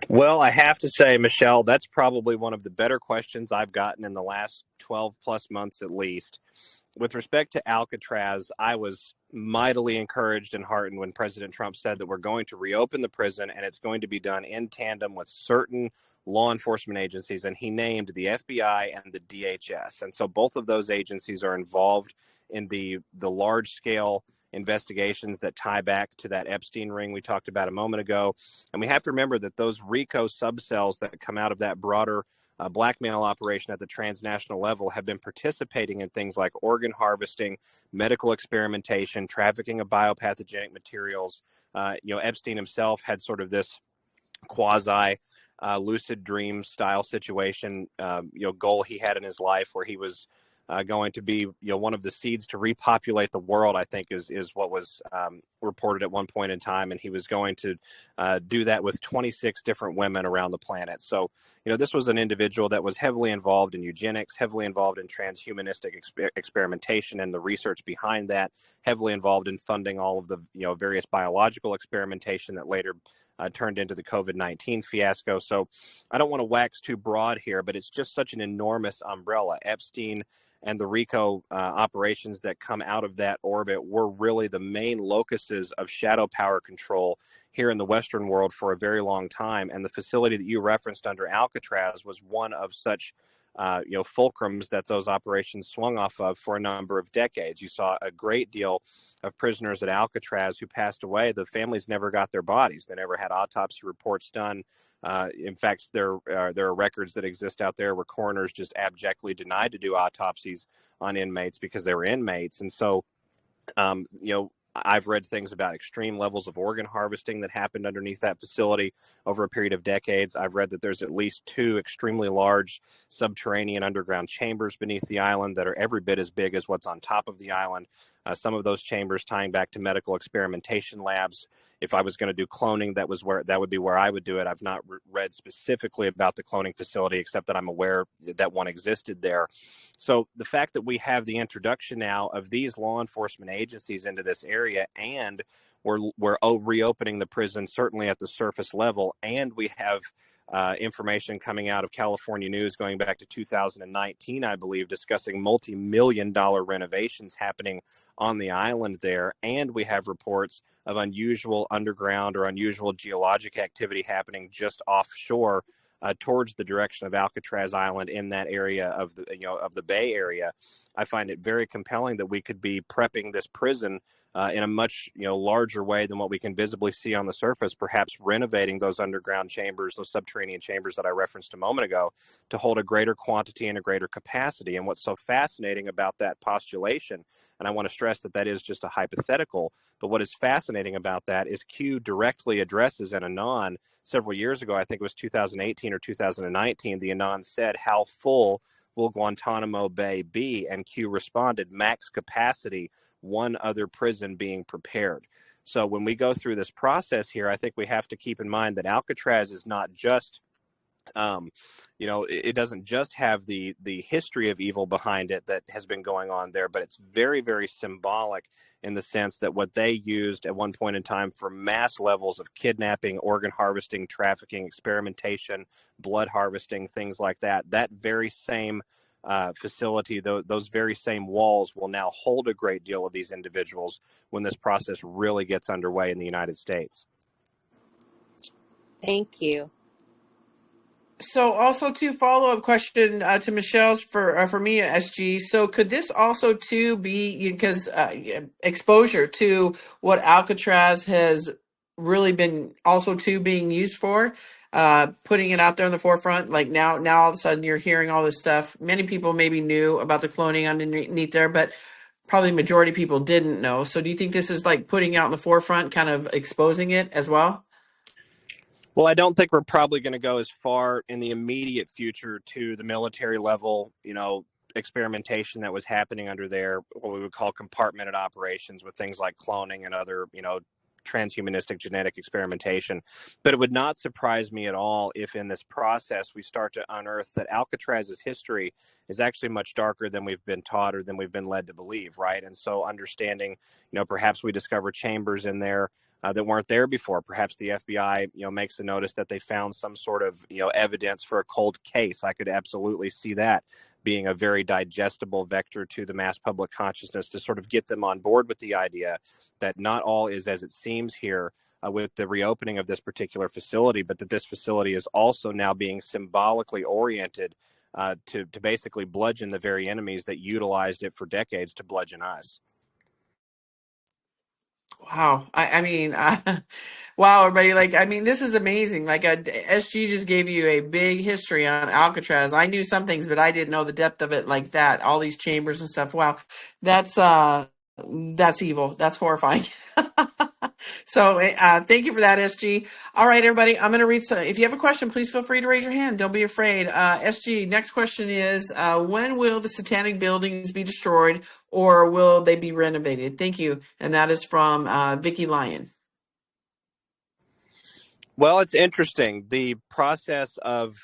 Well, I have to say, Michelle, that's probably one of the better questions I've gotten in the last 12 plus months at least. With respect to Alcatraz, I was mightily encouraged and heartened when President Trump said that we're going to reopen the prison and it's going to be done in tandem with certain law enforcement agencies. And he named the FBI and the DHS. And so both of those agencies are involved in the large scale investigations that tie back to that Epstein ring we talked about a moment ago. And we have to remember that those RICO subcells that come out of that broader blackmail operation at the transnational level have been participating in things like organ harvesting, medical experimentation, trafficking of biopathogenic materials. Epstein himself had sort of this quasi lucid dream style situation, goal he had in his life where he was going to be, one of the seeds to repopulate the world, I think is what was reported at one point in time. And he was going to do that with 26 different women around the planet. So, this was an individual that was heavily involved in eugenics, heavily involved in transhumanistic experimentation and the research behind that, heavily involved in funding all of the, various biological experimentation that later turned into the COVID-19 fiasco. So I don't want to wax too broad here, but it's just such an enormous umbrella. Epstein and the RICO operations that come out of that orbit were really the main locuses of shadow power control here in the Western world for a very long time. And the facility that you referenced under Alcatraz was one of such fulcrums that those operations swung off of for a number of decades. You saw a great deal of prisoners at Alcatraz who passed away. The families never got their bodies. They never had autopsy reports done. In fact, there are records that exist out there where coroners just abjectly denied to do autopsies on inmates because they were inmates. And so, I've read things about extreme levels of organ harvesting that happened underneath that facility over a period of decades. I've read that there's at least 2 extremely large subterranean underground chambers beneath the island that are every bit as big as what's on top of the island. Some of those chambers tying back to medical experimentation labs. If I was going to do cloning, that would be where I would do it. I've not read specifically about the cloning facility, except that I'm aware that one existed there. So the fact that we have the introduction now of these law enforcement agencies into this area, and we're reopening the prison, certainly at the surface level, and we have information coming out of California news going back to 2019, I believe, discussing multi-million-dollar renovations happening on the island there. And we have reports of unusual underground or unusual geologic activity happening just offshore towards the direction of Alcatraz Island in that area of the Bay Area. I find it very compelling that we could be prepping this prison in a much larger way than what we can visibly see on the surface, perhaps renovating those underground chambers, those subterranean chambers that I referenced a moment ago, to hold a greater quantity and a greater capacity. And what's so fascinating about that postulation, and I want to stress that is just a hypothetical, but what is fascinating about that is Q directly addresses an Anon several years ago, I think it was 2018 or 2019, the Anon said, "How full will Guantanamo Bay be?" And Q responded, "Max capacity, one other prison being prepared." So when we go through this process here, I think we have to keep in mind that Alcatraz is not just it doesn't just have the history of evil behind it that has been going on there, but it's very, very symbolic in the sense that what they used at one point in time for mass levels of kidnapping, organ harvesting, trafficking, experimentation, blood harvesting, things like that, that very same facility, those very same walls will now hold a great deal of these individuals when this process really gets underway in the United States. Thank you. So also to follow-up question to Michelle's for me at SG. So could this also too be, because exposure to what Alcatraz has really been also too being used for, putting it out there in the forefront, like now all of a sudden you're hearing all this stuff. Many people maybe knew about the cloning underneath there, but probably majority of people didn't know. So do you think this is like putting it out in the forefront, kind of exposing it as well? Well, I don't think we're probably going to go as far in the immediate future to the military level, experimentation that was happening under there, what we would call compartmented operations with things like cloning and other, transhumanistic genetic experimentation. But it would not surprise me at all if in this process we start to unearth that Alcatraz's history is actually much darker than we've been taught or than we've been led to believe, right? And so understanding, perhaps we discover chambers in there that weren't there before. Perhaps the FBI, makes the notice that they found some sort of, evidence for a cold case. I could absolutely see that being a very digestible vector to the mass public consciousness to sort of get them on board with the idea that not all is as it seems here with the reopening of this particular facility, but that this facility is also now being symbolically oriented to basically bludgeon the very enemies that utilized it for decades to bludgeon us. Wow. I mean, wow, everybody. This is amazing. SG just gave you a big history on Alcatraz. I knew some things, but I didn't know the depth of it like that. All these chambers and stuff. Wow. That's evil. That's horrifying. So thank you for that, SG. All right, everybody. I'm going to read some. If you have a question, please feel free to raise your hand. Don't be afraid. SG, next question is, when will the satanic buildings be destroyed or will they be renovated? Thank you. And that is from Vicky Lyon. Well, it's interesting. The process of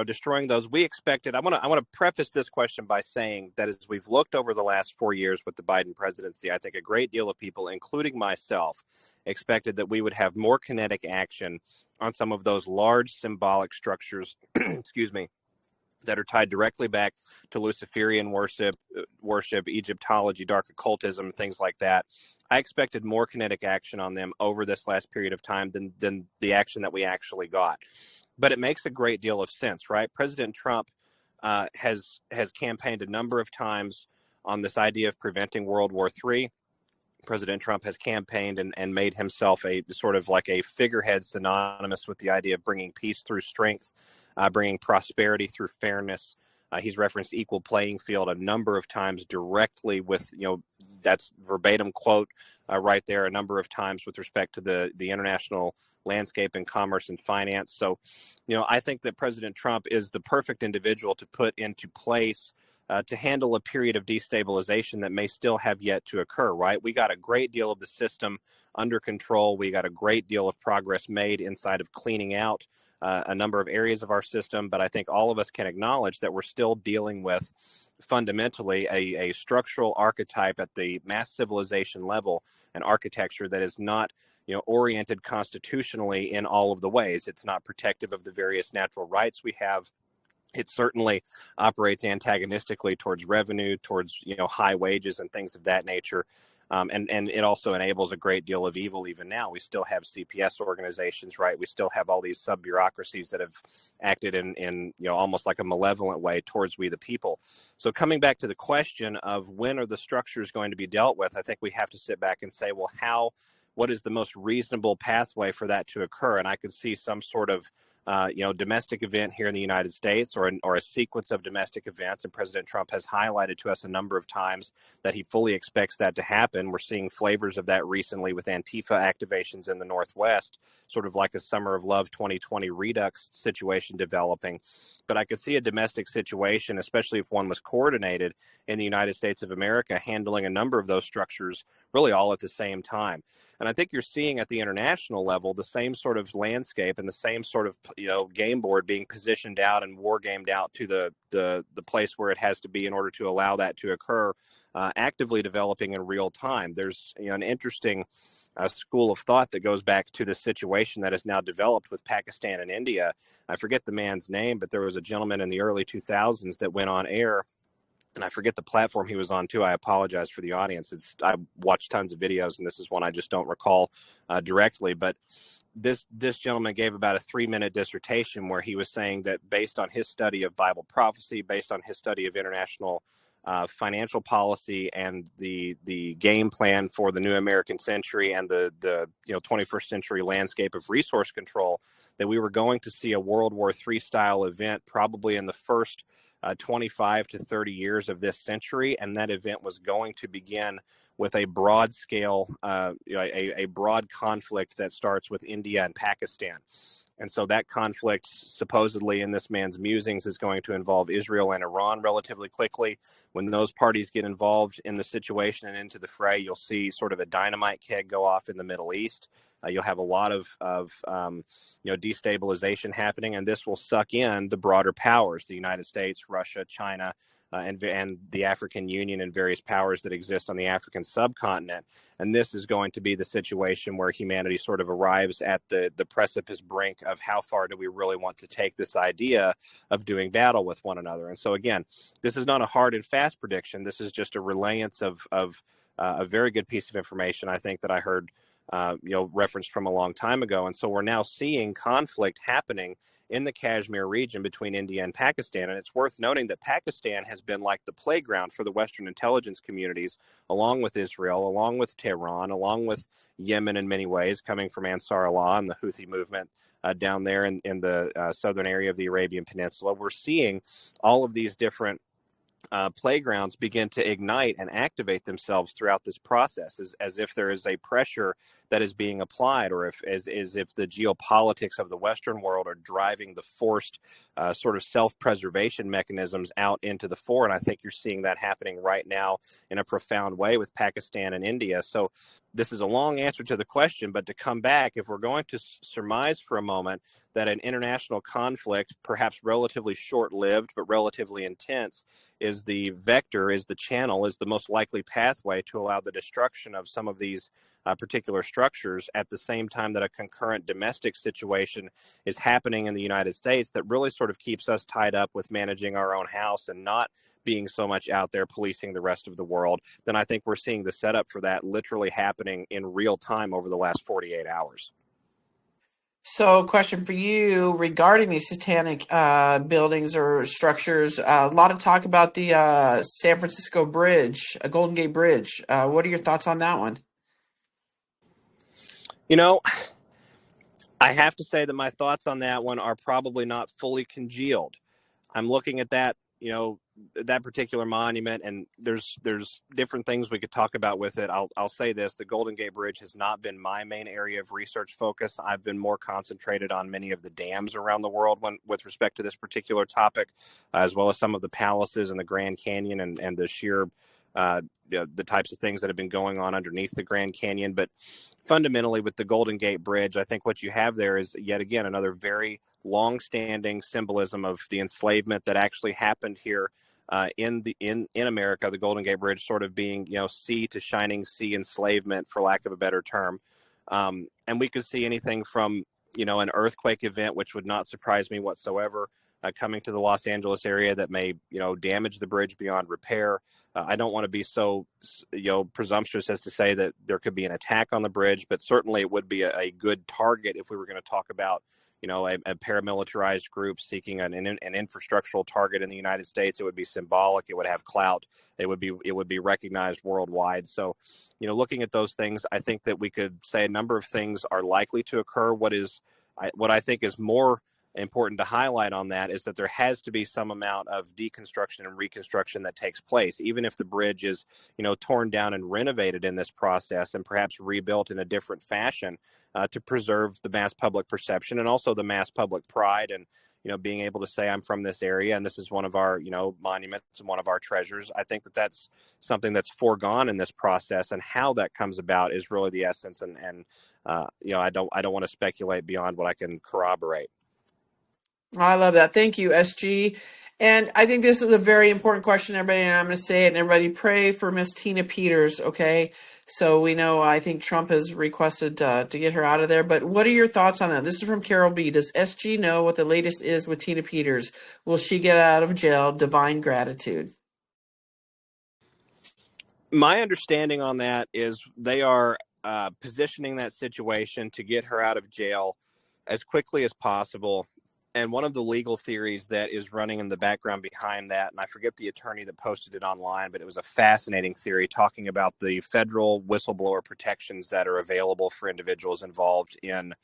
destroying those. We expected. I want to preface this question by saying that as we've looked over the last 4 years with the Biden presidency, I think a great deal of people, including myself, expected that we would have more kinetic action on some of those large symbolic structures, excuse me, that are tied directly back to Luciferian worship, Egyptology, dark occultism, things like that. I expected more kinetic action on them over this last period of time than the action that we actually got. But it makes a great deal of sense, right? President Trump has campaigned a number of times on this idea of preventing World War III. President Trump has campaigned and made himself a sort of like a figurehead synonymous with the idea of bringing peace through strength, bringing prosperity through fairness. He's referenced equal playing field a number of times directly with, that's verbatim quote right there a number of times with respect to the international landscape in commerce and finance. So, I think that President Trump is the perfect individual to put into place to handle a period of destabilization that may still have yet to occur, right? We got a great deal of the system under control. We got a great deal of progress made inside of cleaning out a number of areas of our system. But I think all of us can acknowledge that we're still dealing with fundamentally a structural archetype at the mass civilization level, an architecture that is not oriented constitutionally in all of the ways. It's not protective of the various natural rights we have. It certainly operates antagonistically towards revenue, towards high wages and things of that nature, and it also enables a great deal of evil. Even now, we still have CPS organizations, right? We still have all these sub bureaucracies that have acted in almost like a malevolent way towards we the people. So coming back to the question of when are the structures going to be dealt with, I think we have to sit back and say, well, what is the most reasonable pathway for that to occur? And I could see some sort of domestic event here in the United States or a sequence of domestic events. And President Trump has highlighted to us a number of times that he fully expects that to happen. We're seeing flavors of that recently with Antifa activations in the Northwest, sort of like a Summer of Love 2020 redux situation developing. But I could see a domestic situation, especially if one was coordinated in the United States of America, handling a number of those structures really all at the same time. And I think you're seeing at the international level the same sort of landscape and the same sort of game board being positioned out and war gamed out to the place where it has to be in order to allow that to occur, actively developing in real time. There's an interesting school of thought that goes back to the situation that has now developed with Pakistan and India. I forget the man's name, but there was a gentleman in the early 2000s that went on air, and I forget the platform he was on too. I apologize for the audience. I watched tons of videos, and this is one I just don't recall directly. But this gentleman gave about a 3-minute dissertation where he was saying that based on his study of Bible prophecy, based on his study of international financial policy and the game plan for the new American century and the 21st century landscape of resource control, that we were going to see a World War III style event probably in the first 25 to 30 years of this century, and that event was going to begin with a broad scale, a broad conflict that starts with India and Pakistan. And so that conflict, supposedly in this man's musings, is going to involve Israel and Iran relatively quickly. When those parties get involved in the situation and into the fray, you'll see sort of a dynamite keg go off in the Middle East. You'll have a lot of destabilization happening, and this will suck in the broader powers, the United States, Russia, China, and the African Union and various powers that exist on the African subcontinent. And this is going to be the situation where humanity sort of arrives at the precipice brink of how far do we really want to take this idea of doing battle with one another. And so, again, this is not a hard and fast prediction. This is just a relayance of a very good piece of information, I think, that I heard referenced from a long time ago. And so we're now seeing conflict happening in the Kashmir region between India and Pakistan. And it's worth noting that Pakistan has been like the playground for the Western intelligence communities, along with Israel, along with Tehran, along with Yemen in many ways, coming from Ansar Allah and the Houthi movement down there in the southern area of the Arabian Peninsula. We're seeing all of these different playgrounds begin to ignite and activate themselves throughout this process, as if there is a pressure that is being applied, or if the geopolitics of the Western world are driving the forced sort of self-preservation mechanisms out into the fore. And I think you're seeing that happening right now in a profound way with Pakistan and India. So this is a long answer to the question, but to come back, if we're going to surmise for a moment that an international conflict, perhaps relatively short-lived but relatively intense, is the vector, is the channel, is the most likely pathway to allow the destruction of some of these particular structures at the same time that a concurrent domestic situation is happening in the United States that really sort of keeps us tied up with managing our own house and not being so much out there policing the rest of the world, then I think we're seeing the setup for that literally happening in real time over the last 48 hours. So, question for you regarding these satanic buildings or structures. A lot of talk about the San Francisco Bridge, Golden Gate Bridge. What are your thoughts on that one? You know, I have to say that my thoughts on that one are probably not fully congealed. I'm looking at that, that particular monument, and there's different things we could talk about with it. I'll say this: the Golden Gate Bridge has not been my main area of research focus. I've been more concentrated on many of the dams around the world with respect to this particular topic, as well as some of the palaces in the Grand Canyon and the sheer the types of things that have been going on underneath the Grand Canyon. But fundamentally, with the Golden Gate Bridge, I think what you have there is yet again another very long-standing symbolism of the enslavement that actually happened here in America. The Golden Gate Bridge sort of being sea to shining sea enslavement, for lack of a better term, and we could see anything from an earthquake event, which would not surprise me whatsoever, coming to the Los Angeles area that may damage the bridge beyond repair. I don't want to be so presumptuous as to say that there could be an attack on the bridge, but certainly it would be a good target if we were going to talk about a paramilitarized group seeking an infrastructural target in the United States. It would be symbolic. It would have clout. It would be recognized worldwide. So, looking at those things, I think that we could say a number of things are likely to occur. What I think is more important to highlight on that is that there has to be some amount of deconstruction and reconstruction that takes place, even if the bridge is torn down and renovated in this process and perhaps rebuilt in a different fashion to preserve the mass public perception and also the mass public pride and being able to say I'm from this area and this is one of our monuments and one of our treasures. I think that that's something that's foregone in this process, and how that comes about is really the essence. And I don't want to speculate beyond what I can corroborate. I love that. Thank you, SG. And I think this is a very important question, everybody, and I'm going to say it, and everybody pray for Miss Tina Peters, okay? So we know, I think Trump has requested to get her out of there, but what are your thoughts on that? This is from Carol B. Does SG know what the latest is with Tina Peters? Will she get out of jail? Divine gratitude. My understanding on that is they are positioning that situation to get her out of jail as quickly as possible. And one of the legal theories that is running in the background behind that, and I forget the attorney that posted it online, but it was a fascinating theory talking about the federal whistleblower protections that are available for individuals involved in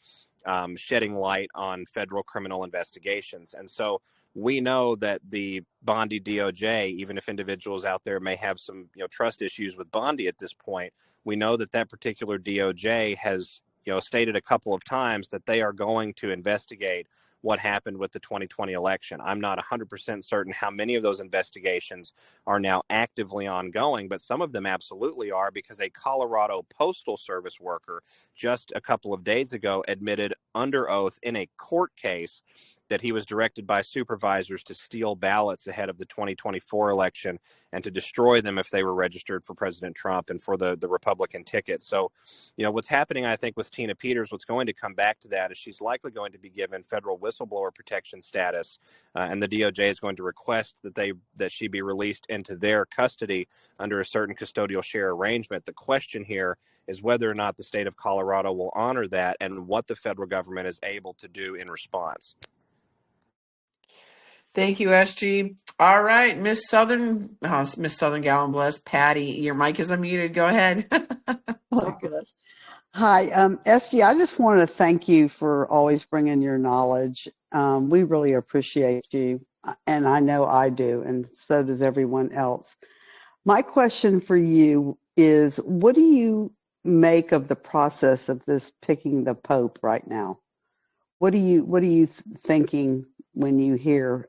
shedding light on federal criminal investigations. And so we know that the Bondi DOJ, even if individuals out there may have some trust issues with Bondi at this point, we know that that particular DOJ has stated a couple of times that they are going to investigate what happened with the 2020 election. I'm not 100% certain how many of those investigations are now actively ongoing, but some of them absolutely are, because a Colorado Postal Service worker just a couple of days ago admitted under oath in a court case that he was directed by supervisors to steal ballots ahead of the 2024 election and to destroy them if they were registered for President Trump and for the Republican ticket. So, what's happening, I think, with Tina Peters, what's going to come back to that is she's likely going to be given federal whistleblower protection status, and the DOJ is going to request that she be released into their custody under a certain custodial share arrangement. The question here is whether or not the state of Colorado will honor that and what the federal government is able to do in response. Thank you, SG. All right, Miss Southern Gal and Bless, Patty, your mic is unmuted. Go ahead. Oh, goodness. Hi, SG, I just want to thank you for always bringing your knowledge. We really appreciate you, and I know I do, and so does everyone else. My question for you is, what do you make of the process of this picking the Pope right now? What are you thinking when you hear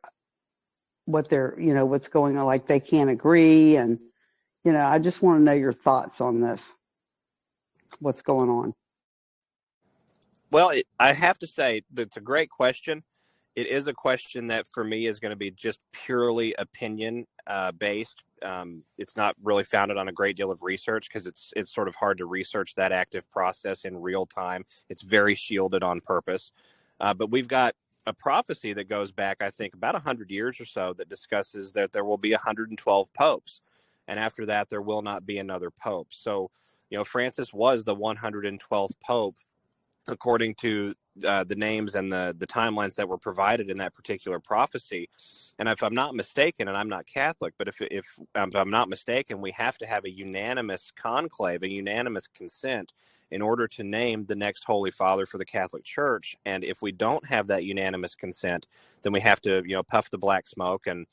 what they're, what's going on? Like they can't agree, and I just want to know your thoughts on this. What's going on? Well, I have to say that's a great question. It is a question that for me is going to be just purely opinion based. It's not really founded on a great deal of research because it's sort of hard to research that active process in real time. It's very shielded on purpose. But we've got a prophecy that goes back, I think, about 100 years or so that discusses that there will be 112 popes. And after that, there will not be another pope. So, Francis was the 112th pope according to the names and the timelines that were provided in that particular prophecy. And if I'm not mistaken, and I'm not Catholic, but if I'm not mistaken, we have to have a unanimous conclave, a unanimous consent in order to name the next Holy Father for the Catholic Church. And if we don't have that unanimous consent, then we have to, puff the black smoke and,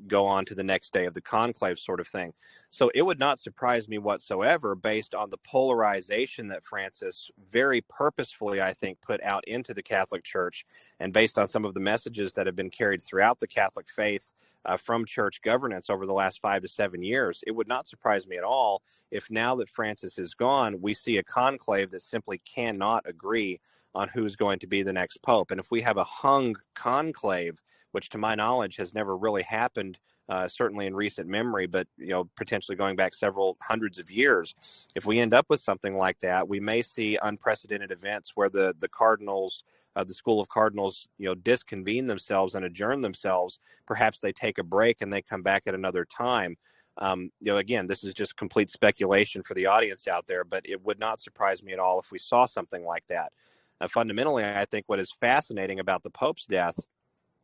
go on to the next day of the conclave sort of thing. So it would not surprise me whatsoever, based on the polarization that Francis very purposefully, I think, put out into the Catholic Church, and based on some of the messages that have been carried throughout the Catholic faith from church governance over the last 5 to 7 years. It would not surprise me at all if now that Francis is gone, we see a conclave that simply cannot agree on who's going to be the next pope. And if we have a hung conclave, which to my knowledge has never really happened, certainly in recent memory, but potentially going back several hundreds of years. If we end up with something like that, we may see unprecedented events where the cardinals, the school of cardinals, disconvene themselves and adjourn themselves. Perhaps they take a break and they come back at another time. Again, this is just complete speculation for the audience out there, but it would not surprise me at all if we saw something like that. Fundamentally, I think what is fascinating about the Pope's death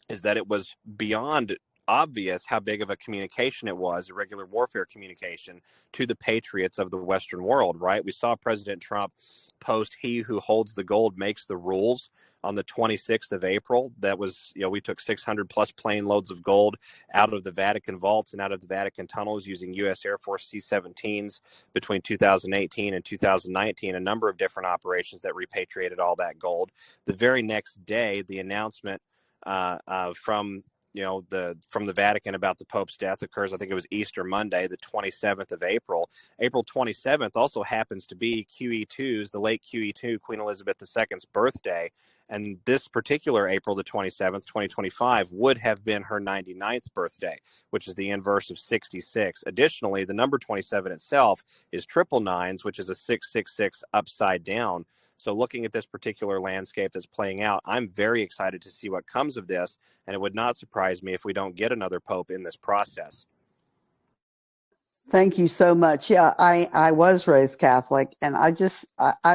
is that it was beyond obvious how big of a communication it was, a regular warfare communication to the patriots of the Western world, right? We saw President Trump post, "He who holds the gold makes the rules," on the 26th of April. That was, we took 600 plus plane loads of gold out of the Vatican vaults and out of the Vatican tunnels using U.S. Air Force C-17s between 2018 and 2019, a number of different operations that repatriated all that gold. The very next day, the announcement from the Vatican about the Pope's death occurs. I think it was Easter Monday, the 27th of April. April 27th also happens to be QE2's, the late QE2, Queen Elizabeth II's birthday. And this particular April the 27th, 2025, would have been her 99th birthday, which is the inverse of 66. Additionally, the number 27 itself is triple nines, which is a 666 upside down. So looking at this particular landscape that's playing out, I'm very excited to see what comes of this, and it would not surprise me if we don't get another pope in this process. Thank you so much. Yeah, I was raised Catholic, and I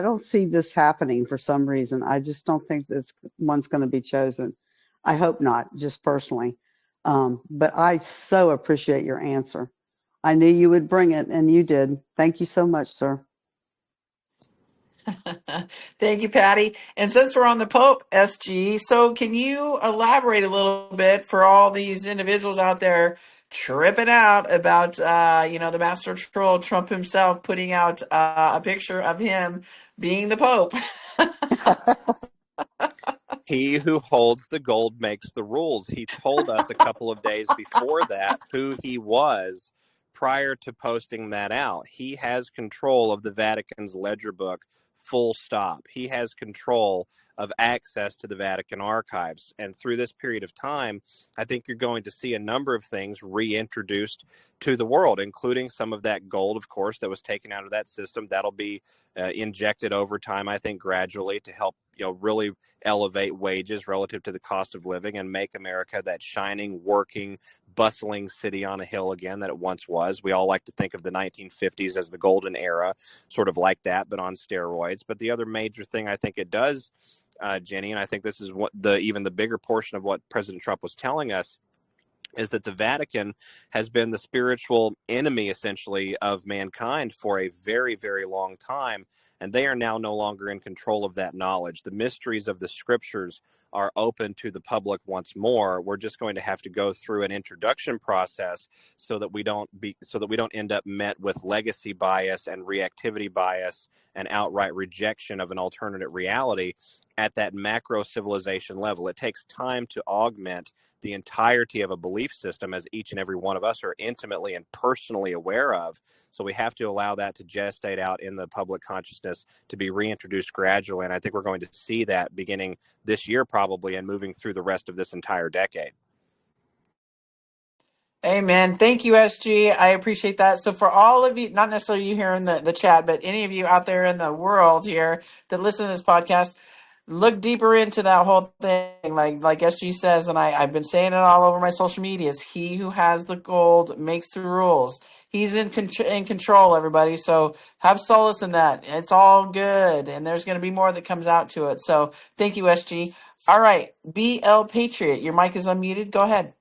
don't see this happening for some reason. I just don't think this one's going to be chosen. I hope not, just personally. But I so appreciate your answer. I knew you would bring it, and you did. Thank you so much, sir. Thank you, Patty. And since we're on the Pope, SG, so can you elaborate a little bit for all these individuals out there tripping out about, the master troll, Trump himself, putting out a picture of him being the Pope? He who holds the gold makes the rules. He told us a couple of days before that who he was prior to posting that out. He has control of the Vatican's ledger book, full stop. He has control of access to the Vatican archives. And through this period of time, I think you're going to see a number of things reintroduced to the world, including some of that gold, of course, that was taken out of that system. That'll be injected over time, I think, gradually to help really elevate wages relative to the cost of living and make America that shining, working, bustling city on a hill again that it once was. We all like to think of the 1950s as the golden era, sort of like that, but on steroids. But the other major thing I think it does, Jenny, and I think this is what even the bigger portion of what President Trump was telling us, is that the Vatican has been the spiritual enemy, essentially, of mankind for a very, very long time. and they are now no longer in control of that knowledge. The mysteries of the scriptures are open to the public once more. We're just going to have to go through an introduction process so that we don't end up met with legacy bias and reactivity bias and outright rejection of an alternate reality at that macro civilization level. It takes time to augment the entirety of a belief system, as each and every one of us are intimately and personally aware of. So we have to allow that to gestate out in the public consciousness to be reintroduced gradually. And I think we're going to see that beginning this year probably and moving through the rest of this entire decade. Amen. Thank you, SG. I appreciate that. So for all of you, not necessarily you here in the chat, but any of you out there in the world here that listen to this podcast, look deeper into that whole thing. Like SG says, and I've been saying it all over my social medias, he who has the gold makes the rules. He's in control, everybody. So have solace in that. It's all good. And there's going to be more that comes out to it. So thank you, SG. All right. BL Patriot, your mic is unmuted. Go ahead.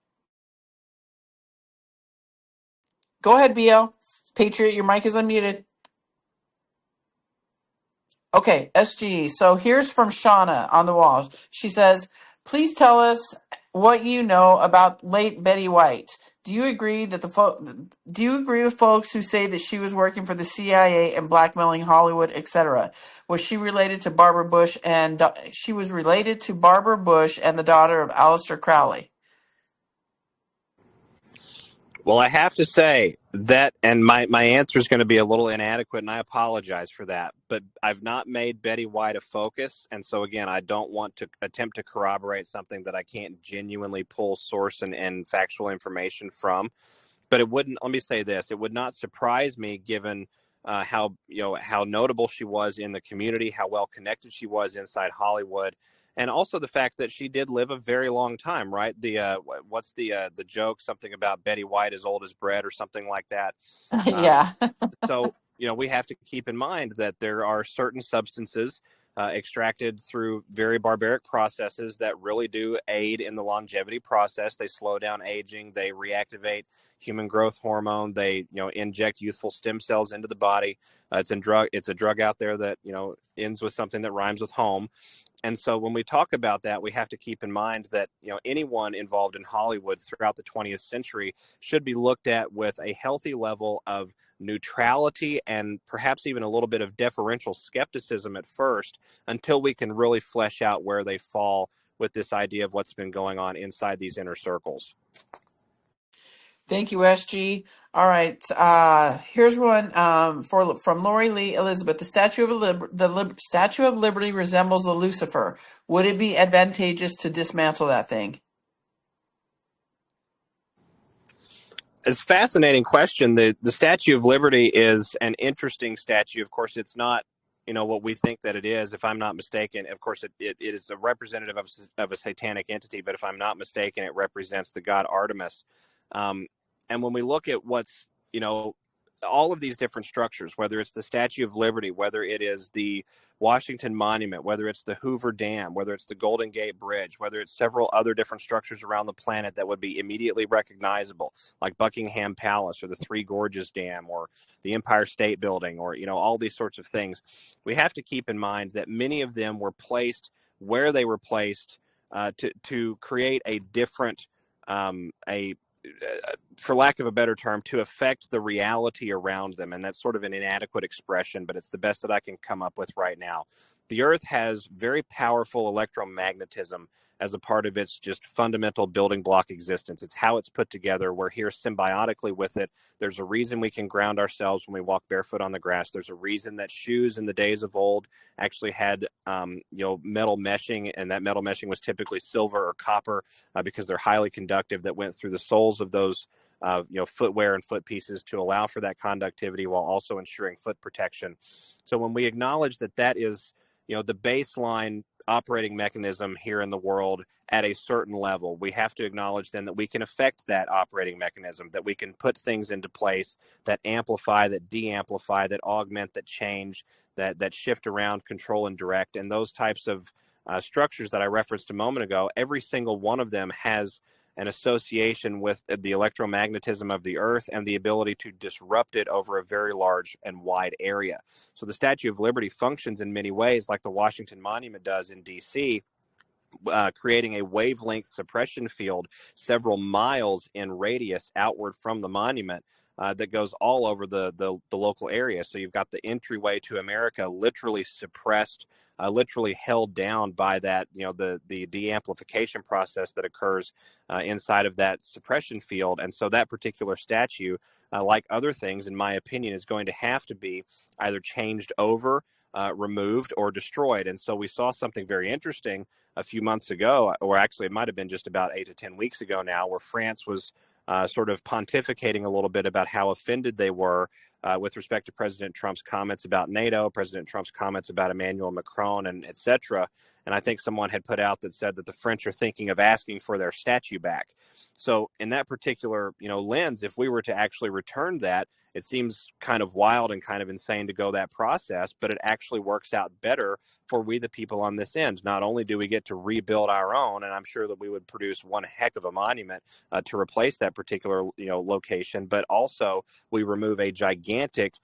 Go ahead, BL. Patriot, your mic is unmuted. Okay, SG. So here's from Shauna on the wall. She says, please tell us what you know about late Betty White. Do you agree with folks who say that she was working for the CIA and blackmailing Hollywood, etc.? Was she related to Barbara Bush and the daughter of Aleister Crowley? Well, I have to say that, and my answer is going to be a little inadequate, and I apologize for that, but I've not made Betty White a focus, and so again, I don't want to attempt to corroborate something that I can't genuinely pull source and factual information from. But let me say this, it would not surprise me given how notable she was in the community, how well connected she was inside Hollywood, and also the fact that she did live a very long time, right? What's the joke? Something about Betty White as old as bread or something like that. Yeah. So, we have to keep in mind that there are certain substances extracted through very barbaric processes that really do aid in the longevity process. They slow down aging. They reactivate human growth hormone. They, inject youthful stem cells into the body. It's a drug out there that, ends with something that rhymes with home. And so when we talk about that, we have to keep in mind that, anyone involved in Hollywood throughout the 20th century should be looked at with a healthy level of neutrality and perhaps even a little bit of deferential skepticism at first until we can really flesh out where they fall with this idea of what's been going on inside these inner circles. Thank you, SG. All right. Here's one from Lori Lee Elizabeth. The Statue of Liberty resembles the Lucifer. Would it be advantageous to dismantle that thing? It's a fascinating question. The Statue of Liberty is an interesting statue. Of course, it's not, what we think that it is. If I'm not mistaken, of course, it is a representative of a satanic entity. But if I'm not mistaken, it represents the god Artemis. And when we look at what's, all of these different structures, whether it's the Statue of Liberty, whether it is the Washington Monument, whether it's the Hoover Dam, whether it's the Golden Gate Bridge, whether it's several other different structures around the planet that would be immediately recognizable, like Buckingham Palace or the Three Gorges Dam or the Empire State Building or, all these sorts of things, we have to keep in mind that many of them were placed where they were placed to create a different, for lack of a better term, to affect the reality around them. And that's sort of an inadequate expression, but it's the best that I can come up with right now. The Earth has very powerful electromagnetism as a part of its just fundamental building block existence. It's how it's put together. We're here symbiotically with it. There's a reason we can ground ourselves when we walk barefoot on the grass. There's a reason that shoes in the days of old actually had, metal meshing, and that metal meshing was typically silver or copper because they're highly conductive, that went through the soles of those footwear and foot pieces to allow for that conductivity while also ensuring foot protection. So when we acknowledge that is, the baseline operating mechanism here in the world at a certain level, we have to acknowledge then that we can affect that operating mechanism, that we can put things into place that amplify, that de-amplify, that augment, that change, that shift around, control, and direct. And those types of structures that I referenced a moment ago, every single one of them has an association with the electromagnetism of the earth and the ability to disrupt it over a very large and wide area. So the Statue of Liberty functions in many ways like the Washington Monument does in DC, creating a wavelength suppression field several miles in radius outward from the monument. That goes all over the local area. So you've got the entryway to America literally suppressed, literally held down by that, the de-amplification process that occurs inside of that suppression field. And so that particular statue, like other things, in my opinion, is going to have to be either changed over, removed, or destroyed. And so we saw something very interesting a few months ago, or actually it might have been just about 8 to 10 weeks ago now, where France was sort of pontificating a little bit about how offended they were with respect to President Trump's comments about NATO, President Trump's comments about Emmanuel Macron, and et cetera. And I think someone had put out that said that the French are thinking of asking for their statue back. So in that particular, lens, if we were to actually return that, it seems kind of wild and kind of insane to go that process, but it actually works out better for we the people on this end. Not only do we get to rebuild our own, and I'm sure that we would produce one heck of a monument to replace that particular location, but also we remove a gigantic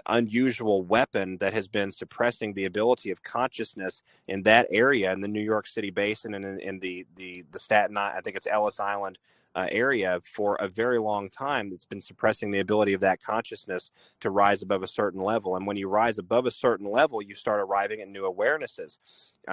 unusual weapon that has been suppressing the ability of consciousness in that area, in the New York City basin and in the Staten Island, I think it's Ellis Island area, for a very long time. That's been suppressing the ability of that consciousness to rise above a certain level. And when you rise above a certain level, you start arriving at new awarenesses.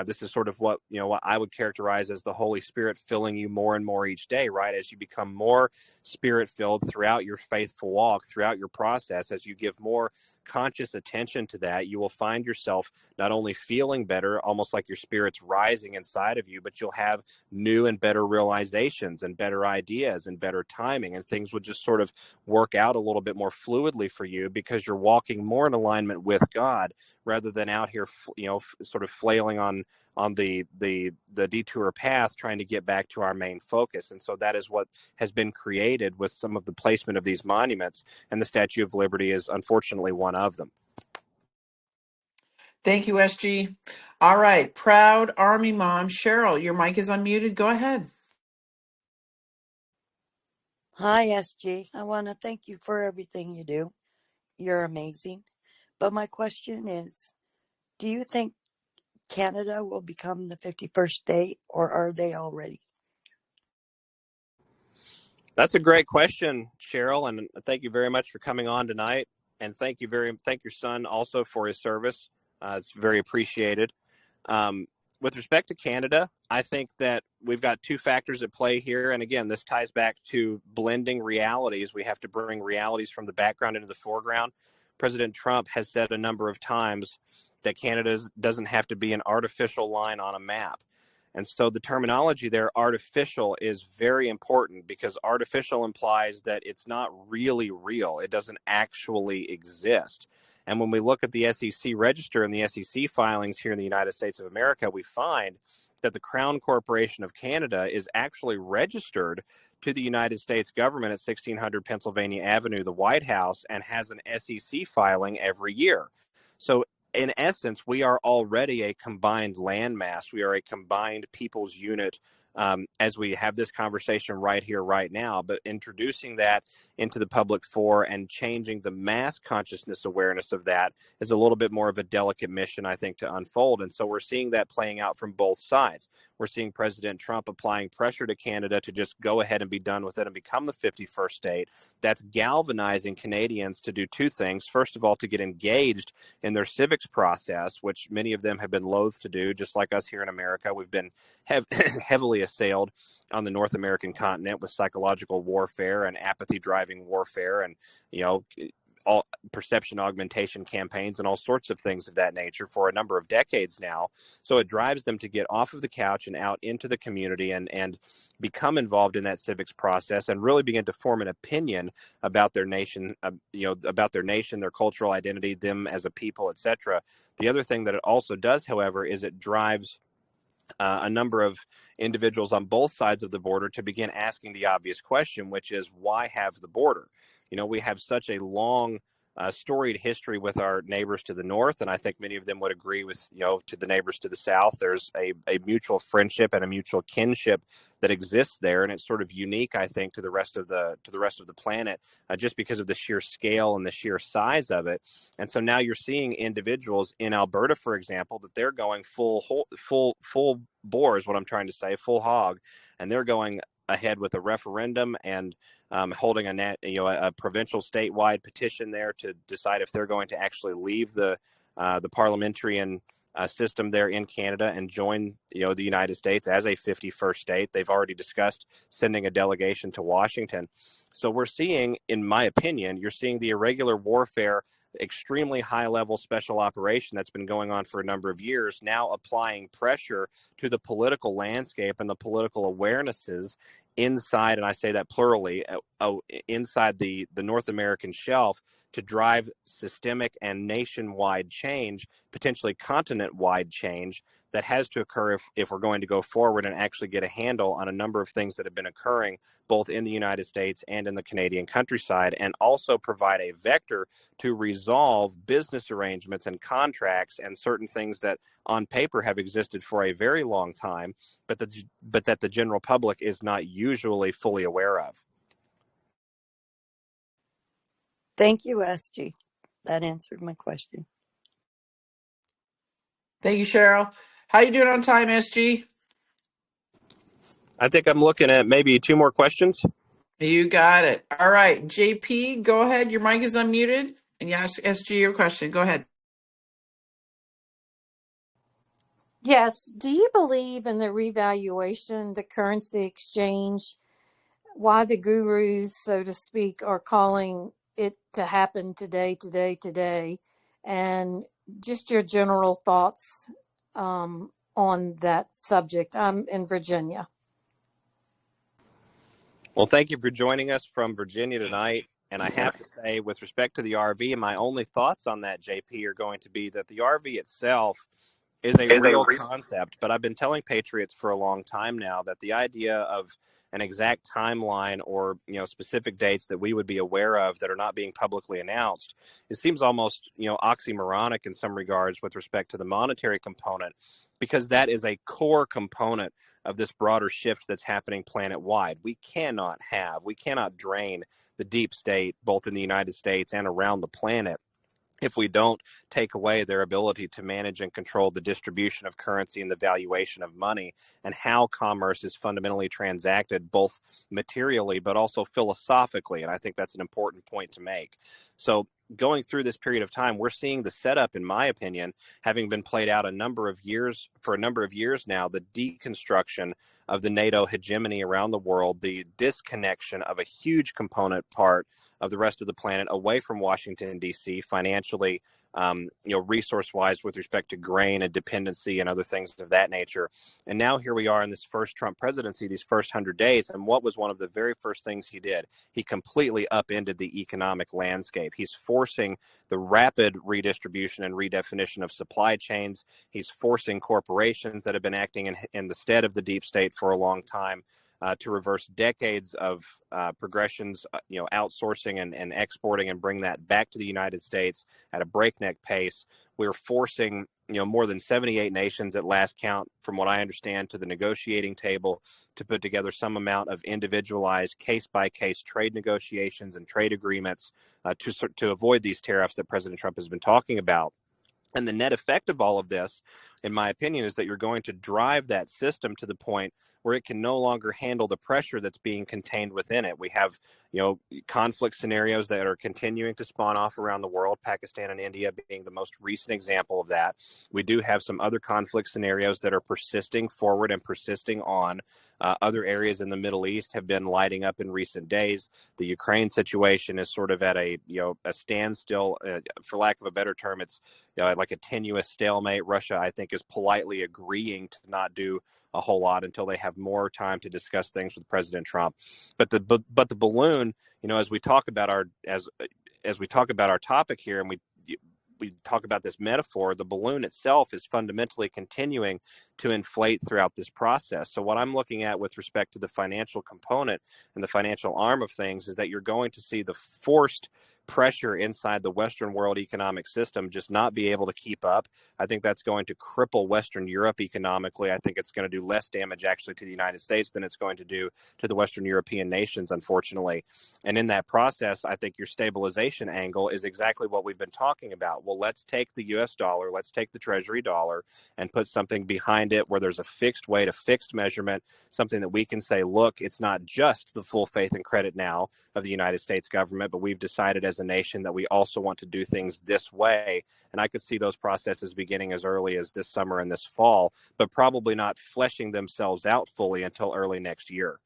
This is sort of what I would characterize as the Holy Spirit filling you more and more each day, right? As you become more spirit filled throughout your faithful walk, throughout your process, as you give more conscious attention to that, you will find yourself not only feeling better, almost like your spirit's rising inside of you, but you'll have new and better realizations and better ideas and better timing, and things would just sort of work out a little bit more fluidly for you because you're walking more in alignment with God rather than out here, sort of flailing on the detour path trying to get back to our main focus. And so that is what has been created with some of the placement of these monuments, and the Statue of Liberty is unfortunately one of them. Thank you, SG. All right, proud Army mom Cheryl, your mic is unmuted. Go ahead. Hi, SG. I want to thank you for everything you do. You're amazing. But my question is, do you think Canada will become the 51st state, or are they already? That's a great question, Cheryl, and thank you very much for coming on tonight. And thank your son also for his service. It's very appreciated. With respect to Canada, I think that we've got two factors at play here. And again, this ties back to blending realities. We have to bring realities from the background into the foreground. President Trump has said a number of times that Canada doesn't have to be an artificial line on a map. And so the terminology there, artificial, is very important because artificial implies that it's not really real. It doesn't actually exist. And when we look at the SEC register and the SEC filings here in the United States of America, we find that the Crown Corporation of Canada is actually registered to the United States government at 1600 Pennsylvania Avenue, the White House, and has an SEC filing every year. So in essence, we are already a combined landmass. We are a combined people's unit as we have this conversation right here, right now. But introducing that into the public fore and changing the mass consciousness awareness of that is a little bit more of a delicate mission, I think, to unfold. And so we're seeing that playing out from both sides. We're seeing President Trump applying pressure to Canada to just go ahead and be done with it and become the 51st state. That's galvanizing Canadians to do two things. First of all, to get engaged in their civics process, which many of them have been loath to do, just like us here in America. We've been heavily assailed on the North American continent with psychological warfare and apathy driving warfare and, all perception augmentation campaigns and all sorts of things of that nature for a number of decades now. So it drives them to get off of the couch and out into the community and become involved in that civics process and really begin to form an opinion about their nation, about their nation, their cultural identity, them as a people, etc. The other thing that it also does, however, is it drives a number of individuals on both sides of the border to begin asking the obvious question, which is, why have the border? We have such a long storied history with our neighbors to the north, and I think many of them would agree with, to the neighbors to the south. There's a mutual friendship and a mutual kinship that exists there, and it's sort of unique, I think, to the rest of the planet, just because of the sheer scale and the sheer size of it. And so now you're seeing individuals in Alberta, for example, that they're going full bore is what I'm trying to say, full hog, and they're going ahead with a referendum and holding a provincial statewide petition there to decide if they're going to actually leave the parliamentarian system there in Canada and join the United States as a 51st state. They've already discussed sending a delegation to Washington. So we're seeing, in my opinion, you're seeing the irregular warfare, extremely high level special operation that's been going on for a number of years, now applying pressure to the political landscape and the political awarenesses inside, and I say that plurally, inside the North American shelf to drive systemic and nationwide change, potentially continent-wide change that has to occur if we're going to go forward and actually get a handle on a number of things that have been occurring both in the United States and in the Canadian countryside, and also provide a vector to resolve business arrangements and contracts and certain things that on paper have existed for a very long time, but that the general public is not usually fully aware of. Thank you, SG. That answered my question. Thank you, Cheryl. How you doing on time, SG? I think I'm looking at maybe 2 more questions. You got it. All right, JP, go ahead. Your mic is unmuted, and you ask SG your question. Go ahead. Yes. Do you believe in the revaluation, the currency exchange? Why the gurus, so to speak, are calling it to happen today, and just your general thoughts on that subject. I'm in Virginia. Well, thank you for joining us from Virginia tonight. And I have to say, with respect to the RV, my only thoughts on that, JP, are going to be that the RV itself is a real concept. But I've been telling patriots for a long time now that the idea of an exact timeline or specific dates that we would be aware of that are not being publicly announced, it seems almost oxymoronic in some regards with respect to the monetary component, because that is a core component of this broader shift that's happening planet-wide. We cannot drain the deep state both in the United States and around the planet if we don't take away their ability to manage and control the distribution of currency and the valuation of money and how commerce is fundamentally transacted, both materially but also philosophically. And I think that's an important point to make. So going through this period of time, we're seeing the setup, in my opinion, having been played out for a number of years now, the deconstruction of the NATO hegemony around the world, the disconnection of a huge component part of the rest of the planet away from Washington, D.C., financially, resource-wise with respect to grain and dependency and other things of that nature. And now here we are in this first Trump presidency, these first 100 days. And what was one of the very first things he did? He completely upended the economic landscape. He's forcing the rapid redistribution and redefinition of supply chains. He's forcing corporations that have been acting in the stead of the deep state for a long time to reverse decades of progressions, outsourcing and exporting, and bring that back to the United States at a breakneck pace. We're forcing, more than 78 nations at last count, from what I understand, to the negotiating table to put together some amount of individualized case-by-case trade negotiations and trade agreements to avoid these tariffs that President Trump has been talking about. And the net effect of all of this, in my opinion, is that you're going to drive that system to the point where it can no longer handle the pressure that's being contained within it. We have, conflict scenarios that are continuing to spawn off around the world, Pakistan and India being the most recent example of that. We do have some other conflict scenarios that are persisting forward and persisting on. Other areas in the Middle East have been lighting up in recent days. The Ukraine situation is sort of at a standstill, for lack of a better term. It's like a tenuous stalemate. Russia, I think, is politely agreeing to not do a whole lot until they have more time to discuss things with President Trump. But the balloon, as we talk about our topic here, and we talk about this metaphor, the balloon itself is fundamentally continuing to inflate throughout this process. So what I'm looking at with respect to the financial component and the financial arm of things is that you're going to see the forced pressure inside the Western world economic system just not be able to keep up. I think that's going to cripple Western Europe economically. I think it's going to do less damage actually to the United States than it's going to do to the Western European nations, unfortunately. And in that process, I think your stabilization angle is exactly what we've been talking about. Well, let's take the US dollar, let's take the Treasury dollar and put something behind it where there's a fixed weight, a fixed measurement, something that we can say, look, it's not just the full faith and credit now of the United States government, but we've decided as a nation that we also want to do things this way. And I could see those processes beginning as early as this summer and this fall, but probably not fleshing themselves out fully until early next year.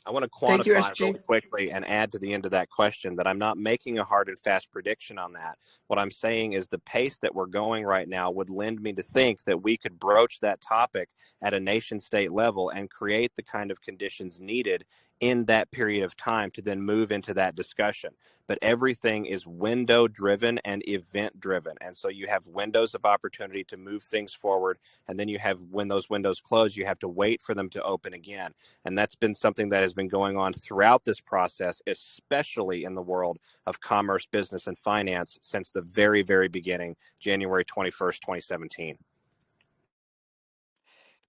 I want to Thank you, quantify really SG. quickly and add to the end of that question that I'm not making a hard and fast prediction on that. What I'm saying is the pace that we're going right now would lend me to think that we could broach that topic at a nation state level and create the kind of conditions needed in that period of time to then move into that discussion. But everything is window driven and event driven. And so you have windows of opportunity to move things forward. And then you have, when those windows close, you have to wait for them to open again. And that's been something that has been going on throughout this process, especially in the world of commerce, business, and finance since the very, very beginning, January 21st, 2017.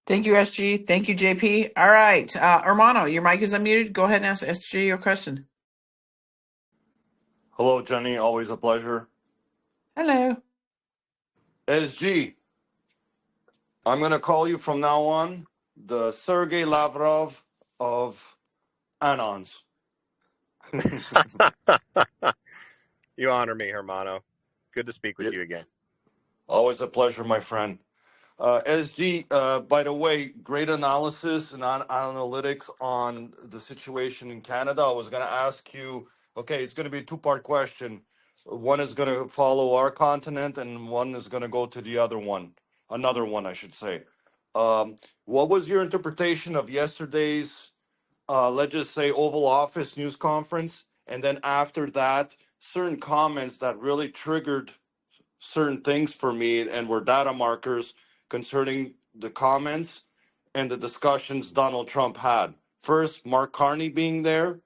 Thank you, SG. Thank you, JP. All right. Hermano, your mic is unmuted. Go ahead and ask SG your question. Hello, Jenny. Always a pleasure. Hello. SG, I'm going to call you from now on the Sergey Lavrov of Anons. You honor me, Hermano. Good to speak with Yep. you again. Always a pleasure, my friend. SG, by the way, great analysis and analytics on the situation in Canada. I was going to ask you, okay, it's going to be a two-part question. One is going to follow our continent and one is going to go to the other one, another one, I should say. What was your interpretation of yesterday's, let's just say, Oval Office news conference? And then after that, certain comments that really triggered certain things for me and were data markers concerning the comments and the discussions Donald Trump had. First, Mark Carney being there,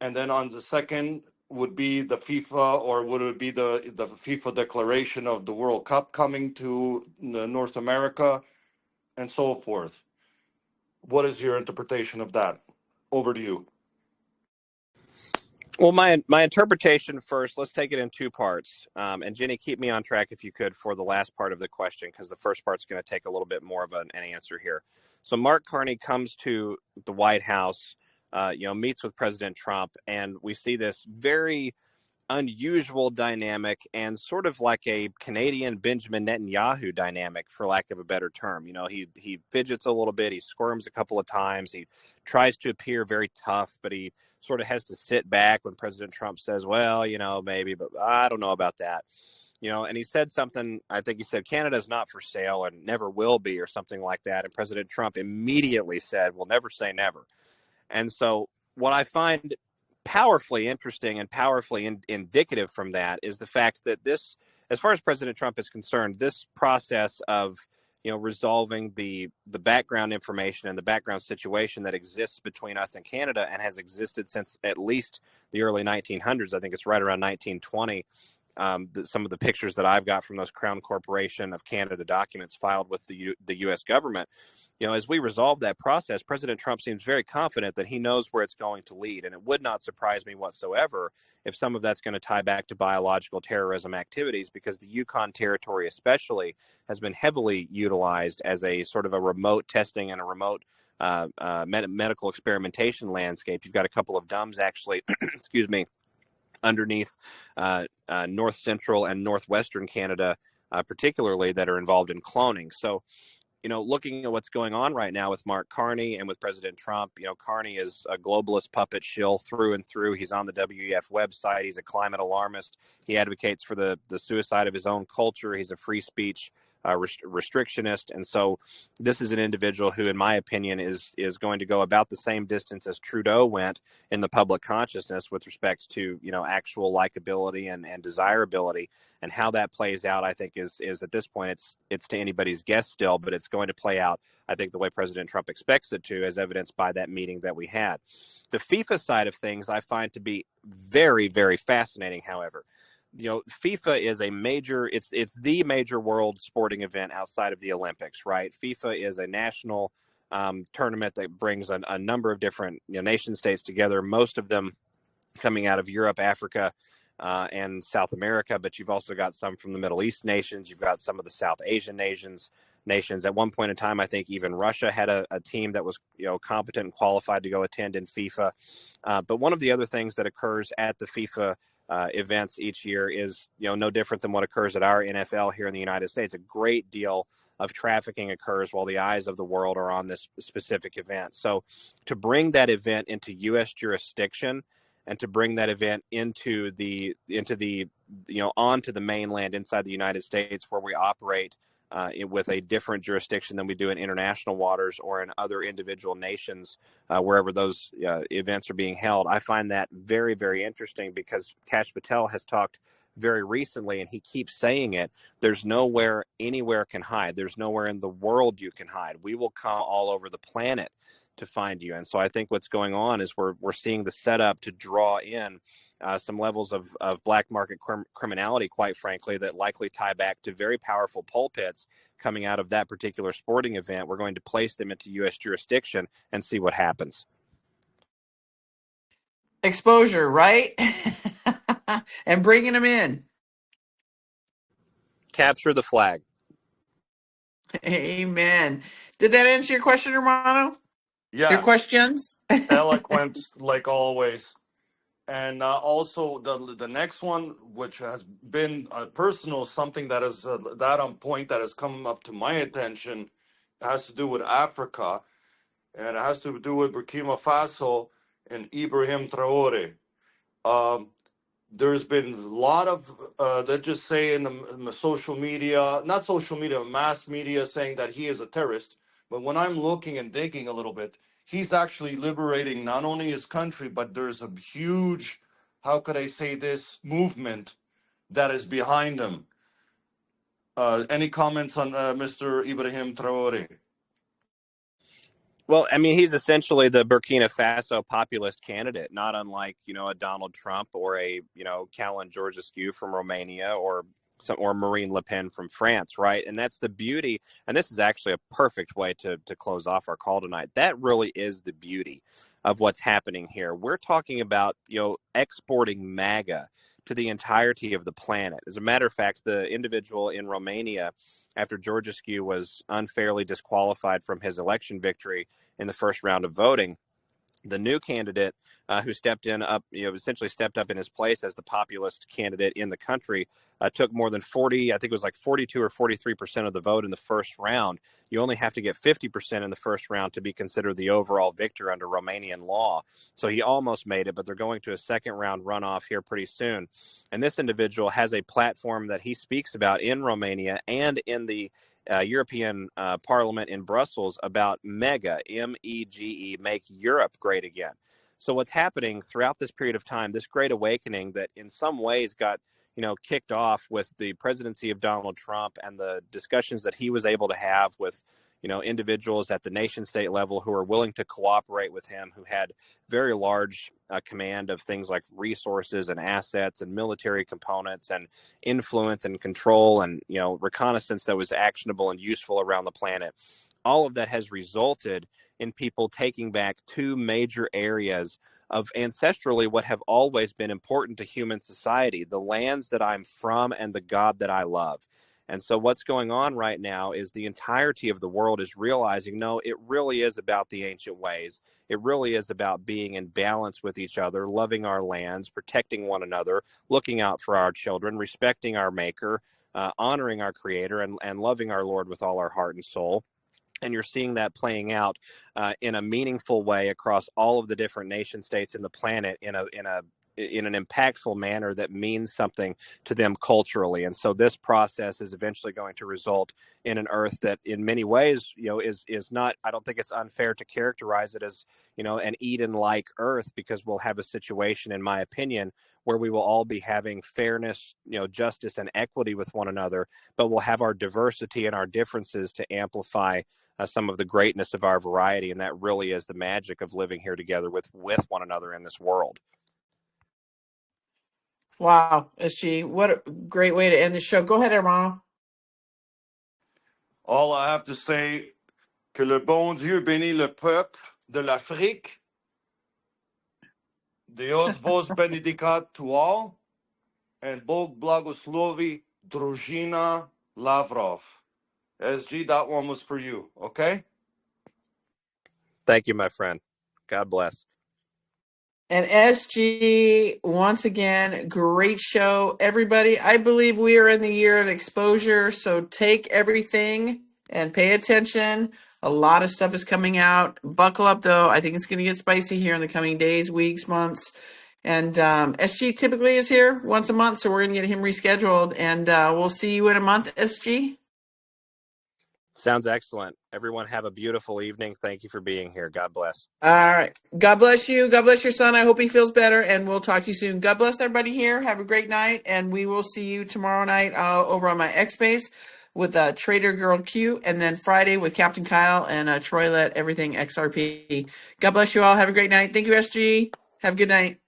and then on the second would be the FIFA, or would it be the FIFA declaration of the World Cup coming to North America, and so forth. What is your interpretation of that? Over to you. Well, my interpretation first, let's take it in two parts. And Jenny, keep me on track if you could for the last part of the question, because the first part's going to take a little bit more of an answer here. So Mark Carney comes to the White House, meets with President Trump, and we see this very unusual dynamic and sort of like a Canadian Benjamin Netanyahu dynamic, for lack of a better term. He fidgets a little bit, he squirms a couple of times, he tries to appear very tough, but he sort of has to sit back when President Trump says, well, maybe, but I don't know about that. And he said something, I think he said, Canada's not for sale and never will be, or something like that. And President Trump immediately said, well, never say never. And so what I find powerfully interesting and powerfully indicative from that is the fact that this, as far as President Trump is concerned, this process of resolving the background information and the background situation that exists between us and Canada and has existed since at least the early 1900s. I think it's right around 1920. Some of the pictures that I've got from those Crown Corporation of Canada documents filed with the U.S. government. As we resolve that process, President Trump seems very confident that he knows where it's going to lead. And it would not surprise me whatsoever if some of that's going to tie back to biological terrorism activities, because the Yukon Territory especially has been heavily utilized as a sort of a remote testing and a remote medical experimentation landscape. You've got a couple of DUMBs actually, excuse me, underneath north central and northwestern Canada, particularly, that are involved in cloning. So, looking at what's going on right now with Mark Carney and with President Trump, Carney is a globalist puppet shill through and through. He's on the WEF website. He's a climate alarmist. He advocates for the suicide of his own culture. He's a free speech restrictionist. And so this is an individual who, in my opinion, is going to go about the same distance as Trudeau went in the public consciousness with respect to, actual likability and desirability. And how that plays out, I think, is at this point, it's to anybody's guess still, but it's going to play out, I think, the way President Trump expects it to, as evidenced by that meeting that we had. The FIFA side of things I find to be very, very fascinating, however. FIFA is a major, it's the major world sporting event outside of the Olympics, right? FIFA is a national tournament that brings a number of different nation states together, most of them coming out of Europe, Africa, and South America, but you've also got some from the Middle East nations. You've got some of the South Asian nations. At one point in time, I think even Russia had a team that was competent and qualified to go attend in FIFA. But one of the other things that occurs at the FIFA events each year is no different than what occurs at our NFL here in the United States. A great deal of trafficking occurs while the eyes of the world are on this specific event. So to bring that event into U.S. jurisdiction and to bring that event onto the mainland inside the United States, where we operate with a different jurisdiction than we do in international waters or in other individual nations, wherever those events are being held. I find that very, very interesting, because Kash Patel has talked very recently, and he keeps saying it, there's nowhere anywhere can hide. There's nowhere in the world you can hide. We will come all over the planet to find you. And so I think what's going on is we're seeing the setup to draw in some levels of black market criminality, quite frankly, that likely tie back to very powerful pulpits coming out of that particular sporting event. We're going to place them into U.S. jurisdiction and see what happens. Exposure, right? And bringing them in. Capture the flag. Amen. Did that answer your question, Romano? Your Yeah, questions? eloquent like always. And also the next one, which has been personal, something that is that on point that has come up to my attention, has to do with Africa, and it has to do with Burkina Faso and Ibrahim Traore. Um, there's been a lot of, let's just say in the social media, not social media, mass media, saying that he is a terrorist. But when I'm looking and digging a little bit, he's actually liberating not only his country, but there's a huge, how could I say this, movement that is behind him. Any comments on Mr. Ibrahim Traore? Well, I mean, he's essentially the Burkina Faso populist candidate, not unlike, a Donald Trump or a, Calin Georgescu from Romania or Marine Le Pen from France, right? And that's the beauty. And this is actually a perfect way to close off our call tonight. That really is the beauty of what's happening here. We're talking about, exporting MAGA to the entirety of the planet. As a matter of fact, the individual in Romania, after Georgescu was unfairly disqualified from his election victory in the first round of voting, the new candidate who essentially stepped up in his place as the populist candidate in the country, took more than 40, I think it was like 42 or 43% of the vote in the first round. You only have to get 50% in the first round to be considered the overall victor under Romanian law. So he almost made it, but they're going to a second round runoff here pretty soon. And this individual has a platform that he speaks about in Romania and in the European Parliament in Brussels about MEGA, MEGE, make Europe great again. So what's happening throughout this period of time, this great awakening that in some ways got kicked off with the presidency of Donald Trump and the discussions that he was able to have with individuals at the nation state level who are willing to cooperate with him, who had very large command of things like resources and assets and military components and influence and control and reconnaissance that was actionable and useful around the planet. All of that has resulted in people taking back two major areas of ancestrally what have always been important to human society: the lands that I'm from and the God that I love. And so what's going on right now is the entirety of the world is realizing, no, it really is about the ancient ways. It really is about being in balance with each other, loving our lands, protecting one another, looking out for our children, respecting our maker, honoring our creator, and loving our Lord with all our heart and soul. And you're seeing that playing out in a meaningful way across all of the different nation states in the planet in a in an impactful manner that means something to them culturally. And so this process is eventually going to result in an Earth that in many ways, is not, I don't think it's unfair to characterize it as, an Eden-like Earth, because we'll have a situation, in my opinion, where we will all be having fairness, justice and equity with one another, but we'll have our diversity and our differences to amplify some of the greatness of our variety. And that really is the magic of living here together with one another in this world. Wow, SG, what a great way to end the show. Go ahead, hermano. All I have to say, que le bon Dieu bénit le peuple de l'Afrique. Dios vos benedicat to all, and Bog blagoslovi družina Lavrov. SG, that one was for you, okay? Thank you, my friend. God bless. And SG, once again, great show. Everybody, I believe we are in the year of exposure, so take everything and pay attention. A lot of stuff is coming out. Buckle up, though. I think it's going to get spicy here in the coming days, weeks, months. And SG typically is here once a month, so we're going to get him rescheduled. And we'll see you in a month, SG. Sounds excellent. Everyone have a beautiful evening. Thank you for being here. God bless. All right. God bless you. God bless your son. I hope he feels better, and we'll talk to you soon. God bless everybody here. Have a great night, and we will see you tomorrow night over on my X Space with Trader Girl Q, and then Friday with Captain Kyle and Troy Let Everything XRP. God bless you all. Have a great night. Thank you, SG. Have a good night.